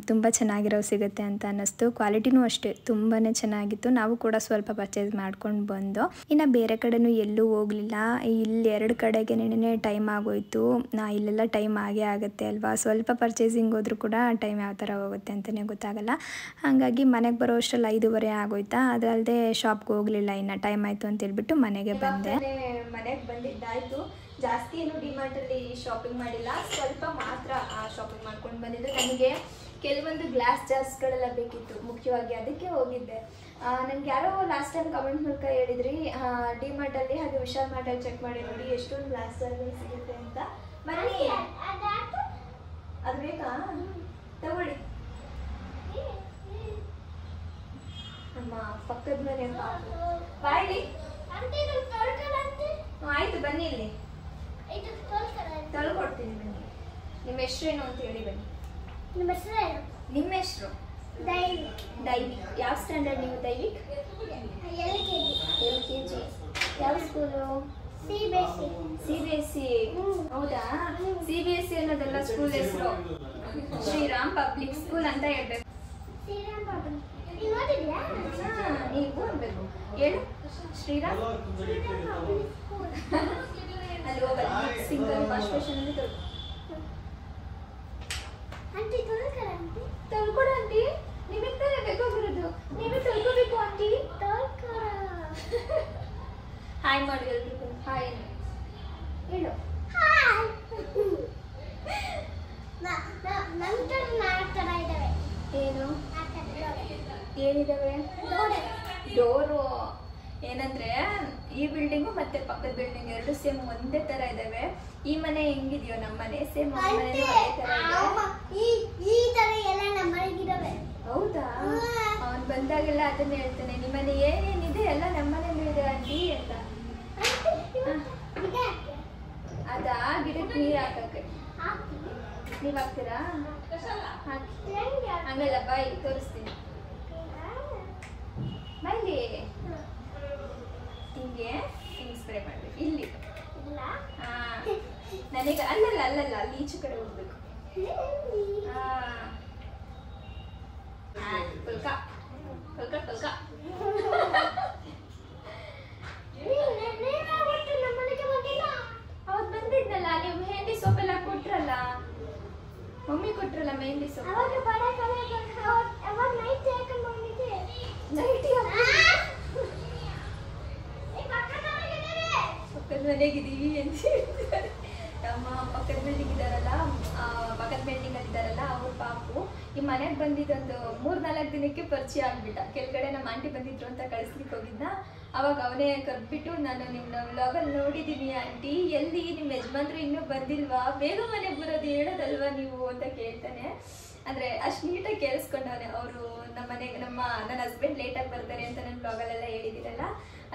ತುಂಬ ಚೆನ್ನಾಗಿರೋ ಸಿಗುತ್ತೆ ಅಂತ ಅನ್ನಿಸ್ತು. ಕ್ವಾಲಿಟಿನೂ ಅಷ್ಟೇ ತುಂಬಾ ಚೆನ್ನಾಗಿತ್ತು. ನಾವು ಕೂಡ ಸ್ವಲ್ಪ ಪರ್ಚೇಸ್ ಮಾಡ್ಕೊಂಡು ಬಂದು ಇನ್ನು ಬೇರೆ ಕಡೆನೂ ಎಲ್ಲೂ ಹೋಗಲಿಲ್ಲ. ಇಲ್ಲಿ 2 ಕಡೆಗೆ ಟೈಮ್ ಆಗೋಯಿತು. ಇಲ್ಲೆಲ್ಲ ಟೈಮ್ ಆಗೇ ಆಗುತ್ತೆ ಅಲ್ವಾ. ಸ್ವಲ್ಪ ಪರ್ಚೇಸಿಂಗ್ ಹೋದರೂ ಕೂಡ ಟೈಮ್ ಯಾವ ಥರ ಹೋಗುತ್ತೆ ಅಂತಲೇ ಗೊತ್ತಾಗಲ್ಲ. ಹಾಗಾಗಿ ಮನೆಗೆ ಬರೋ ಅಷ್ಟರಲ್ಲಿ 5:30 ಆಗೋಯ್ತಾ. ಅದಲ್ಲದೆ ಶಾಪ್ಗೆ ಹೋಗಲಿಲ್ಲ, ಇನ್ನು ಟೈಮ್ ಆಯಿತು ಅಂತ ಹೇಳ್ಬಿಟ್ಟು ಮನೆಗೆ ಬಂದೆ. ಮನೆಗೆ ಬಂದಿದ್ದಾಯಿತು. ಜಾಸ್ತಿ ಏನು ಡಿಮಾರ್ಟಲ್ಲಿ ಶಾಪಿಂಗ್ ಮಾಡಿಲ್ಲ, ಸ್ವಲ್ಪ ಮಾತ್ರ ಶಾಪಿಂಗ್ ಮಾಡ್ಕೊಂಡು ಬಂದಿದ್ದು. ನನಗೆ ಕೆಲವೊಂದು ಗ್ಲಾಸ್ ಜಾರ್ಸ್ಗಳೆಲ್ಲ ಬೇಕಿತ್ತು ಮುಖ್ಯವಾಗಿ, ಅದಕ್ಕೆ ಹೋಗಿದ್ದೆ. ನನಗೆ ಯಾರೋ ಲಾಸ್ಟ್ ಟೈಮ್ ಕಮೆಂಟ್ ಮೂಲಕ ಹೇಳಿದ್ರಿ ಡಿಮಾರ್ಟಲ್ಲಿ ಹಾಗೆ ವಿಶಾಲ್ ಮಾರ್ಟಲ್ಲಿ ಚೆಕ್ ಮಾಡಿ ನೋಡಿ ಎಷ್ಟೊಂದು ಗ್ಲಾಸ್ ಜಾರ್ಗಳು ಸಿಗುತ್ತೆ ಅಂತ. ಬನ್ನಿ, ಅದು ಬೇಕಾ ತಗೊಳ್ಳಿ. ನಮ್ಮ ಪಕ್ಕದ ಮನೆ ಬಾಯ್ಲಿ. ಆಯ್ತು ಬನ್ನಿ, ಇಲ್ಲಿ ತೊಳ್ಕೊಡ್ತೀನಿ ಬನ್ನಿ. ನಿಮ್ಮ ಹೆಸರೇನು ಅಂತ ಹೇಳಿ ಬನ್ನಿ. ನಿಮ್ಮ ಹೆಸರು ದೈವಿಕ್. ಯಾವ ಸ್ಟ್ಯಾಂಡರ್ಡ್ ನೀವು ದೈವಿಕ್? LKG. ಯಾವ ಸ್ಕೂಲು? CBSE. ಹೌದಾ? CBSE ಅನ್ನೋದೆಲ್ಲ ಸ್ಕೂಲ್ ಹೆಸರು ಶ್ರೀರಾಮ್ ಪಬ್ಲಿಕ್ ಸ್ಕೂಲ್ ಅಂತ ಹೇಳ್ಬೇಕು. ನೀವು ಅನ್ಬೇಕು ಹೇಳು ಶ್ರೀರಾಮ್ ಅಲ್ಲಿ ಹೋಗಲ್ಲ ಸಿಂಗಲ್ ವಾಶ್ ಬೇಸಿನ್ ಅಲ್ಲಿ ತೊಳ್ಕೊಡ ಆಂಟಿ ನಿಮಗೆ ತಾನೇ ಬೇಕಾಗಿರೋದು ನೀವೇ ತೊಳ್ಕೋಬೇಕು ಆಂಟಿ ಹಾಯ್ ಮಾಡಿ ಎಲ್ರಿಗೂ ಹಾಯ್ ಹೇಳು ಏನು ಏನಿದಾವೆ ಡೋರು ಏನಂದ್ರೆ ಈ ಬಿಲ್ಡಿಂಗು ಮತ್ತೆ ಪಕ್ಕದ ಬಿಲ್ಡಿಂಗ್ ಎರಡು ಸೇಮ್ ಒಂದೇ ತರ ಇದಾವೆ ಈ ಮನೆ ಹೆಂಗಿದೆಯೋ ನಮ್ಮ ಮನೆ ಸೇಮ್ ಹೌದಾ ಅವ್ನು ಬಂದಾಗೆಲ್ಲ ಅದನ್ನ ಹೇಳ್ತಾನೆ ನಿಮ್ಮ ಮನೆ ಏನೇನಿದೆ ಎಲ್ಲ ನಮ್ಮ ಮನೇಲಿ ಇದೆ ಆಂಟಿ ಅಂತ ಅದಾ ಗಿಡಕ್ಕೆ ನೀರು ಹಾಕಕ್ಕೆ ನೀವ್ ಹಾಕ್ತೀರಾ ಹಂಗಲ್ಲ ಬಾಯಿ ತೋರಿಸ್ತೀನಿ ಬನ್ನಿ ಹಿಂಗೆ ಹಿಂಗೆ ಸ್ಪ್ರೇ ಮಾಡ್ಬೇಕು ಇಲ್ಲಿ ಹಾ ನನಗೆ ಅಲ್ಲಲ್ಲ ಅಲ್ಲಲ್ಲ ಅಲ್ಲಿ ಈಚೆ ಕಡೆ ಹೋಗ್ಬೇಕು ಪುಲ್ಕ ಪುಲ್ಕ ಪುಲ್ಕ ಅವತ್ತು ಬಂದಿದ್ನಲ್ಲ ನೀವು ಮೆಹಂದಿ ಸೋಪೆಲ್ಲ ಕೊಟ್ರಲ್ಲ ಮಮ್ಮಿ ಕೊಟ್ರಲ್ಲ ಮೆಹಂದಿ ಸೋಪ್ ಪಕ್ಕದ ಮನೆಗಿದ್ದೀವಿ ಅಂತ ಹೇಳ್ತಾರೆ ನಮ್ಮ ಪಕ್ಕದ ಬಿಲ್ಡಿಂಗ್ ಇದಾರಲ್ಲ ಪಕ್ಕದ ಬಿಲ್ಡಿಂಗ್ ಅಲ್ಲಿ ಇದಾರಲ್ಲ ಅವ್ರ ಪಾಪು ಈ ಮನೆಗೆ ಬಂದಿದ್ದೊಂದು 3-4 ದಿನಕ್ಕೆ ಪರಿಚಯ ಆಗ್ಬಿಟ್ಟ ಕೆಳಗಡೆ ನಮ್ಮ ಆಂಟಿ ಬಂದಿದ್ರು ಅಂತ ಕಳಿಸ್ಲಿಕ್ಕೆ ಹೋಗಿದ್ದ ಅವಾಗ ಅವನೇ ಕರ್ಬಿಟ್ಟು ನಾನು ನಿಮ್ಮ ವ್ಲಾಗಲ್ಲಿ ನೋಡಿದ್ದೀನಿ ಆಂಟಿ ಎಲ್ಲಿ ನಿಮ್ಮ ಯಜಮಾನ್ರು ಇನ್ನೂ ಬಂದಿಲ್ವಾ ಬೇಗ ಮನೆಗೆ ಬರೋದು ಹೇಳೋದಲ್ವಾ ನೀವು ಅಂತ ಕೇಳ್ತಾನೆ ಅಂದರೆ ಅಷ್ಟು ನೀಟಾಗಿ ಕೇಳಿಸ್ಕೊಂಡವನೆ ಅವರು ನನ್ನ ಹಸ್ಬೆಂಡ್ ಲೇಟಾಗಿ ಬರ್ತಾರೆ ಅಂತ ನನ್ನ ಬ್ಲಾಗಲ್ಲೆಲ್ಲ ಹೇಳಿದ್ದೀರಲ್ಲ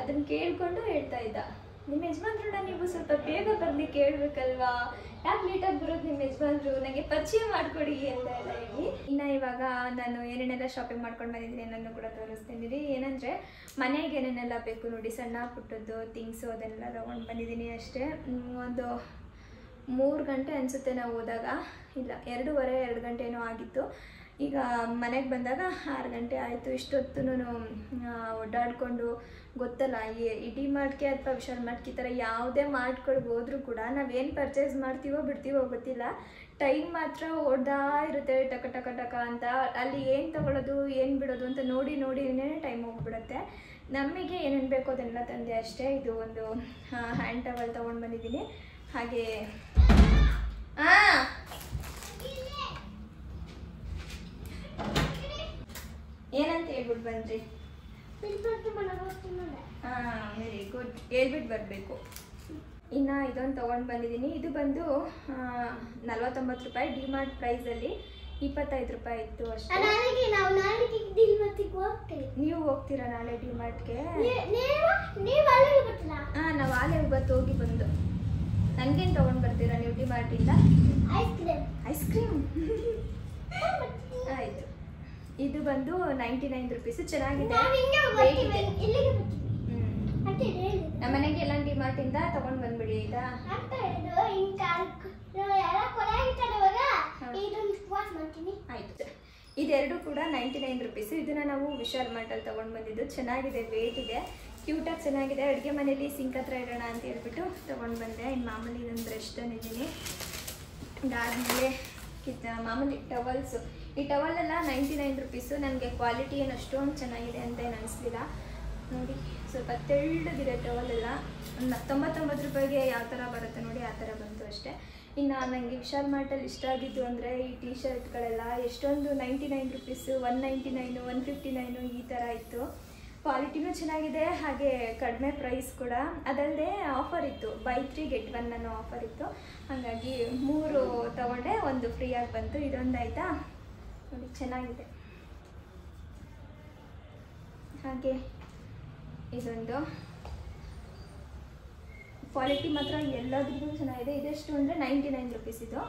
ಅದನ್ನು ಕೇಳಿಕೊಂಡು ಹೇಳ್ತಾ ಇದ್ದ ನಿಮ್ಮ ಯಜಮಾನ್ರನ್ನ ನೀವು ಸ್ವಲ್ಪ ಬೇಗ ಬರ್ಲಿಕ್ಕೆ ಹೇಳ್ಬೇಕಲ್ವಾ ಯಾಕೆ ಲೇಟಾಗಿ ಬರೋದು ನಿಮ್ಮ ಯಜಮಾನ್ರು ನನಗೆ ಪರಿಚಯ ಮಾಡಿಕೊಡಿ ಅಂತ ಎಲ್ಲ ಹೇಳಿ ಇನ್ನು ಇವಾಗ ನಾನು ಏನೇನೆಲ್ಲ ಶಾಪಿಂಗ್ ಮಾಡ್ಕೊಂಡು ಬಂದಿದ್ದೀನಿ ನಾನು ಕೂಡ ತೋರಿಸ್ತೀನಿ ಏನಂದರೆ ಮನೆಗೆ ಏನೇನೆಲ್ಲ ಬೇಕು ನೋಡಿ ಸಣ್ಣ ಪುಟ್ಟದ್ದು ಥಿಂಗ್ಸು ಅದನ್ನೆಲ್ಲ ತೊಗೊಂಡು ಬಂದಿದ್ದೀನಿ ಅಷ್ಟೇ ಒಂದು 3 ಗಂಟೆ ಅನಿಸುತ್ತೆ ನಾವು ಹೋದಾಗ ಇಲ್ಲ 2 ಗಂಟೆ ಏನೋ ಆಗಿತ್ತು ಈಗ ಮನೆಗೆ ಬಂದಾಗ 6 ಗಂಟೆ ಆಯಿತು ಇಷ್ಟೊತ್ತು ಓಡಾಡಿಕೊಂಡು ಗೊತ್ತಲ್ಲ ಈ ಡಿ ಮಾರ್ಟ್ಗೆ ಅಥವಾ ವಿಶಾಲ್ ಮಾರ್ಟ್ಗೆ ಈ ಥರ ಯಾವುದೇ ಮಾರ್ಟ್ಗಳಿಗೆ ಹೋದ್ರೂ ಕೂಡ ನಾವೇನು ಪರ್ಚೇಸ್ ಮಾಡ್ತೀವೋ ಬಿಡ್ತೀವೋ ಗೊತ್ತಿಲ್ಲ ಟೈಮ್ ಮಾತ್ರ ಓಡ್ತಾ ಇರುತ್ತೆ ಟಕ ಟಕ ಟಕ ಅಂತ ಅಲ್ಲಿ ಏನು ತೊಗೊಳ್ಳೋದು ಏನು ಬಿಡೋದು ಅಂತ ನೋಡಿನೇ ಟೈಮ್ ಹೋಗ್ಬಿಡುತ್ತೆ ನಮಗೆ ಏನೇನು ಬೇಕೋ ಅದನ್ನೆಲ್ಲ ತಂದೆ ಅಷ್ಟೇ ಇದು ಒಂದು ಹ್ಯಾಂಡ್ ಟವಲ್ ತೊಗೊಂಡು ಬಂದಿದ್ದೀನಿ ಹಾಗೆ ಏನಂತ ಹೇಳ್ಬಿಟ್ಟು ಬಂದ್ರಿ ವೆರಿ ಗುಡ್ ಹೇಳ್ಬಿಟ್ಟು ಬರಬೇಕು ಇನ್ನು ಇದೊಂದು ತೊಗೊಂಡು ಬಂದಿದ್ದೀನಿ ಇದು ಬಂದು 49 ರೂಪಾಯಿ ಡಿ ಮಾರ್ಟ್ ಪ್ರೈಸಲ್ಲಿ 25 ರೂಪಾಯಿ ಇತ್ತು ಅಷ್ಟೇ ನೀವು ಹೋಗ್ತೀರಾ ನಾಳೆ ಡಿ ಮಾರ್ಟ್ಗೆ ನಾವು ಆಲೆ ಇವತ್ತು ಹೋಗಿ ಬಂದು ನನಗೇನು ತೊಗೊಂಡು ಬರ್ತೀರಾ ನೀವು ಡಿ ಮಾರ್ಟಿಂದ ಐಸ್ ಕ್ರೀಮ್ ಆಯಿತು ಇದು ಬಂದು 99 ರೂಪೀಸ್ ಚೆನ್ನಾಗಿದೆ ನಮ್ಮ ಮನೆಗೆ ಎಲ್ಲ ಡಿ ಮಾರ್ಟಿಂದ ತಗೊಂಡು ಬಂದ್ಬಿಡಿ ಆಯ್ತಾ ಆಯ್ತು ಇದೆರಡು ಕೂಡ 99 ರೂಪೀಸ್ ಇದನ್ನ ನಾವು ವಿಶಾಲ್ ಮಾರ್ಟಲ್ಲಿ ತೊಗೊಂಡು ಬಂದಿದ್ದು ಚೆನ್ನಾಗಿದೆ ವೇಟ್ ಇದೆ ಕ್ಯೂಟಾಗಿ ಚೆನ್ನಾಗಿದೆ ಅಡುಗೆ ಮನೇಲಿ ಸಿಂಕ್ ಹತ್ರ ಇಡೋಣ ಅಂತ ಹೇಳ್ಬಿಟ್ಟು ತೊಗೊಂಡು ಬಂದೆ ಇನ್ನು ಮಾಮೂಲಿ ಇದೊಂದು ಬ್ರಷ್ ತಂದಿದ್ದೀನಿ ಇದಾದಮೇಲೆ ಮಾಮೂಲಿ ಟವಲ್ಸು ಈ ಟವಲೆಲ್ಲ 99 ರೂಪೀಸು ನನಗೆ ಕ್ವಾಲಿಟಿ ಏನು ಅಷ್ಟೊಂದು ಚೆನ್ನಾಗಿದೆ ಅಂತ ಏನು ಅನಿಸ್ಲಿಲ್ಲ ನೋಡಿ ಸ್ವಲ್ಪ ತೆಳ್ಳಗಿದೆ ಟವಲೆಲ್ಲ 99 ರೂಪಾಯಿಗೆ ಯಾವ ಥರ ಬರುತ್ತೆ ನೋಡಿ ಆ ಥರ ಬಂತು ಅಷ್ಟೇ ಇನ್ನು ನನಗೆ ವಿಶಾಲ್ ಮಾರ್ಟಲ್ಲಿ ಇಷ್ಟ ಆಗಿದ್ದು ಅಂದರೆ ಈ ಟೀ ಶರ್ಟ್ಗಳೆಲ್ಲ ಎಷ್ಟೊಂದು 99 ರೂಪೀಸು 199 159 ಈ ಥರ ಇತ್ತು ಕ್ವಾಲಿಟಿನೂ ಚೆನ್ನಾಗಿದೆ ಹಾಗೆ ಕಡಿಮೆ ಪ್ರೈಸ್ ಕೂಡ ಅದಲ್ಲದೆ ಆಫರ್ ಇತ್ತು ಬೈ 3 get 1 ಅನ್ನೋ ಆಫರ್ ಇತ್ತು ಹಾಗಾಗಿ 3 ತೊಗೊಂಡೆ ಒಂದು ಫ್ರೀಯಾಗಿ ಬಂತು ಇದೊಂದು ಆಯಿತಾ ನೋಡಿ ಚೆನ್ನಾಗಿದೆ ಹಾಗೆ ಇದೊಂದು ಕ್ವಾಲಿಟಿ ಮಾತ್ರ ಎಲ್ಲದಕ್ಕೂ ಚೆನ್ನಾಗಿದೆ ಇದೆಷ್ಟು ಅಂದರೆ 99 ರೂಪೀಸ್ ಇದು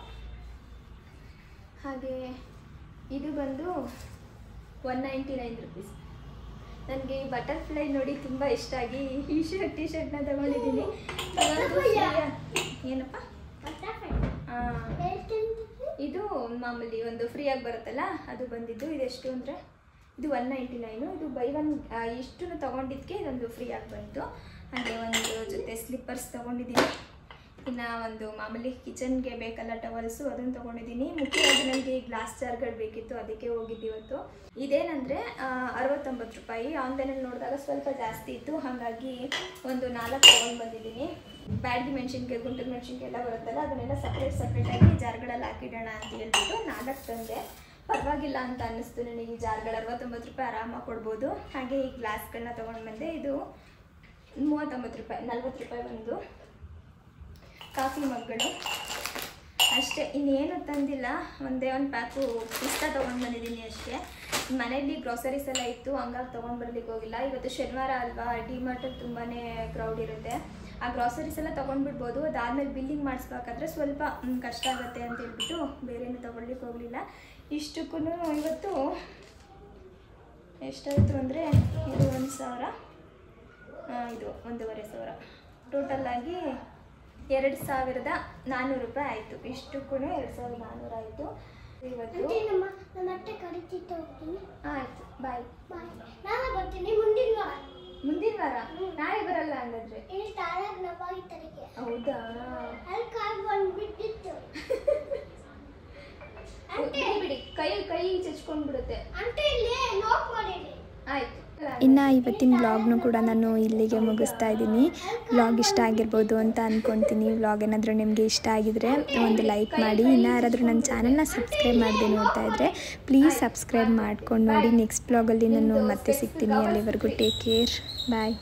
ಹಾಗೆ ಇದು ಬಂದು 199 ರೂಪೀಸ್ ನನಗೆ ಈ ಬಟರ್ಫ್ಲೈ ನೋಡಿ ತುಂಬ ಇಷ್ಟ ಆಗಿ ಈ ಟೀ ಶರ್ಟ್ನ ತಗೊಂಡಿದ್ದೀನಿ ಏನಪ್ಪ ಇದು ಮಾಮೂಲಿ ಒಂದು ಫ್ರೀಯಾಗಿ ಬರುತ್ತಲ್ಲ ಅದು ಬಂದಿದ್ದು ಇದೆಷ್ಟು ಅಂದರೆ ಇದು 199. ಇದು ಬೈ ಒನ್ ಇಷ್ಟು ತೊಗೊಂಡಿದ್ದಕ್ಕೆ ಇದೊಂದು ಫ್ರೀ ಆಗಿ ಬಂತು. ಹಾಗೆ ಒಂದು ಜೊತೆ ಸ್ಲಿಪ್ಪರ್ಸ್ ತೊಗೊಂಡಿದ್ದೀನಿ. ಇನ್ನು ಒಂದು ಮಾಮೂಲಿ ಕಿಚನ್ಗೆ ಬೇಕಲ್ಲ ಟವಲ್ಸು, ಅದನ್ನು ತೊಗೊಂಡಿದ್ದೀನಿ. ಮುಖ್ಯವಾಗಿ ನನಗೆ ಗ್ಲಾಸ್ ಜಾರ್ಗಳು ಬೇಕಿತ್ತು, ಅದಕ್ಕೆ ಹೋಗಿದ್ದು ಇವತ್ತು. ಇದೇನಂದರೆ 69 ರೂಪಾಯಿ. ಆನ್ಲೈನಲ್ಲಿ ನೋಡಿದಾಗ ಸ್ವಲ್ಪ ಜಾಸ್ತಿ ಇತ್ತು, ಹಾಗಾಗಿ ಒಂದು 4 ತೊಗೊಂಡು ಬಂದಿದ್ದೀನಿ. ಬ್ಯಾಡಗಿ ಮೆಣಸಿನ್ಕಾಯಿ, ಗುಂಟೂರು ಮೆಣಸಿನ್ಕಾಯಿ ಎಲ್ಲ ಬರುತ್ತಲ್ಲ, ಅದನ್ನೆಲ್ಲ ಸಪ್ರೇಟಾಗಿ ಜಾರ್ಗಳಲ್ಲಿ ಹಾಕಿಡೋಣ ಅಂತ ಹೇಳ್ಬಿಟ್ಟು 4 ತಂದೆ. ಪರವಾಗಿಲ್ಲ ಅಂತ ಅನ್ನಿಸ್ತು ನನಗೆ. ಈ ಜಾರ್ಗಳು 69 ರೂಪಾಯಿ ಆರಾಮಾಗಿ ಕೊಡ್ಬೋದು. ಹಾಗೆ ಈ ಗ್ಲಾಸ್ಗಳನ್ನ ತೊಗೊಂಡು ಬಂದೆ. ಇದು 39 ರೂಪಾಯಿ, 40 ರೂಪಾಯಿ ಒಂದು. ಕಾಫಿ ಮಗ್ಗಳು ಅಷ್ಟೇ, ಇನ್ನೇನು ತಂದಿಲ್ಲ. ಒಂದೇ ಒಂದು ಪ್ಯಾಕು ಪಿಸ್ತಾ ತೊಗೊಂಡು ಬಂದಿದ್ದೀನಿ ಅಷ್ಟೇ. ಮನೆಯಲ್ಲಿ ಗ್ರಾಸರೀಸ್ ಎಲ್ಲ ಇತ್ತು, ಹಂಗಾಗಿ ತೊಗೊಂಡು ಬರ್ಲಿಕ್ಕೆ ಹೋಗಿಲ್ಲ. ಇವತ್ತು ಶನಿವಾರ ಅಲ್ವಾ, ಡಿಮಾರ್ಟಲ್ಲಿ ತುಂಬಾ ಕ್ರೌಡ್ ಇರುತ್ತೆ. ಆ ಗ್ರಾಸರೀಸ್ ಎಲ್ಲ ತೊಗೊಂಡ್ಬಿಡ್ಬೋದು. ಅದಾದಮೇಲೆ ಬಿಲ್ಲಿಂಗ್ ಮಾಡಿಸ್ಬೇಕಾದ್ರೆ ಸ್ವಲ್ಪ ಕಷ್ಟ ಆಗುತ್ತೆ ಅಂತ ಹೇಳ್ಬಿಟ್ಟು ಬೇರೇನು ತೊಗೊಳ್ಲಿಕ್ಕೆ ಹೋಗಲಿಲ್ಲ. ಇಷ್ಟಕ್ಕೂ ಇವತ್ತು ಎಷ್ಟಾಯಿತು ಅಂದರೆ, ಇದು 1,000, ಇದು 1,500. ಟೋಟಲ್ಲಾಗಿ 2,400 ರೂಪಾಯಿ ಆಯಿತು. ಇಷ್ಟಕ್ಕೂ 2,400 ಆಯಿತು ಇವತ್ತು. ಆಯಿತು, ಬಾಯ್. ಮುಂದಿನ ವಾರ ನಾಳೆ ಬರಲ್ಲ ಹಂಗಾದ್ರೆ. ಹೌದಾ, ಬಿಡಿ, ಕೈ ಚಚ್ಕೊಂಡ್ಬಿಡುತ್ತೆ. ಆಯ್ತು. ಇನ್ನು ಇವತ್ತಿನ ವ್ಲಾಗ್ನು ಕೂಡ ನಾನು ಇಲ್ಲಿಗೆ ಮುಗಿಸ್ತಾ ಇದ್ದೀನಿ. ವ್ಲಾಗ್ ಇಷ್ಟ ಆಗಿರ್ಬೋದು ಅಂತ ಅಂದ್ಕೊತೀನಿ. ವ್ಲಾಗ್ ಏನಾದರೂ ನಿಮಗೆ ಇಷ್ಟ ಆಗಿದರೆ ಒಂದು ಲೈಕ್ ಮಾಡಿ. ಇನ್ನು ಯಾರಾದರೂ ನನ್ನ ಚಾನಲ್ನ ಸಬ್ಸ್ಕ್ರೈಬ್ ಮಾಡದೆ ನೋಡ್ತಾ ಇದ್ದರೆ ಪ್ಲೀಸ್ ಸಬ್ಸ್ಕ್ರೈಬ್ ಮಾಡ್ಕೊಂಡು ನೋಡಿ. ನೆಕ್ಸ್ಟ್ ವ್ಲಾಗಲ್ಲಿ ನಾನು ಮತ್ತೆ ಸಿಗ್ತೀನಿ. ಅಲ್ಲಿವರೆಗೂ ಟೇಕ್ ಕೇರ್, ಬಾಯ್.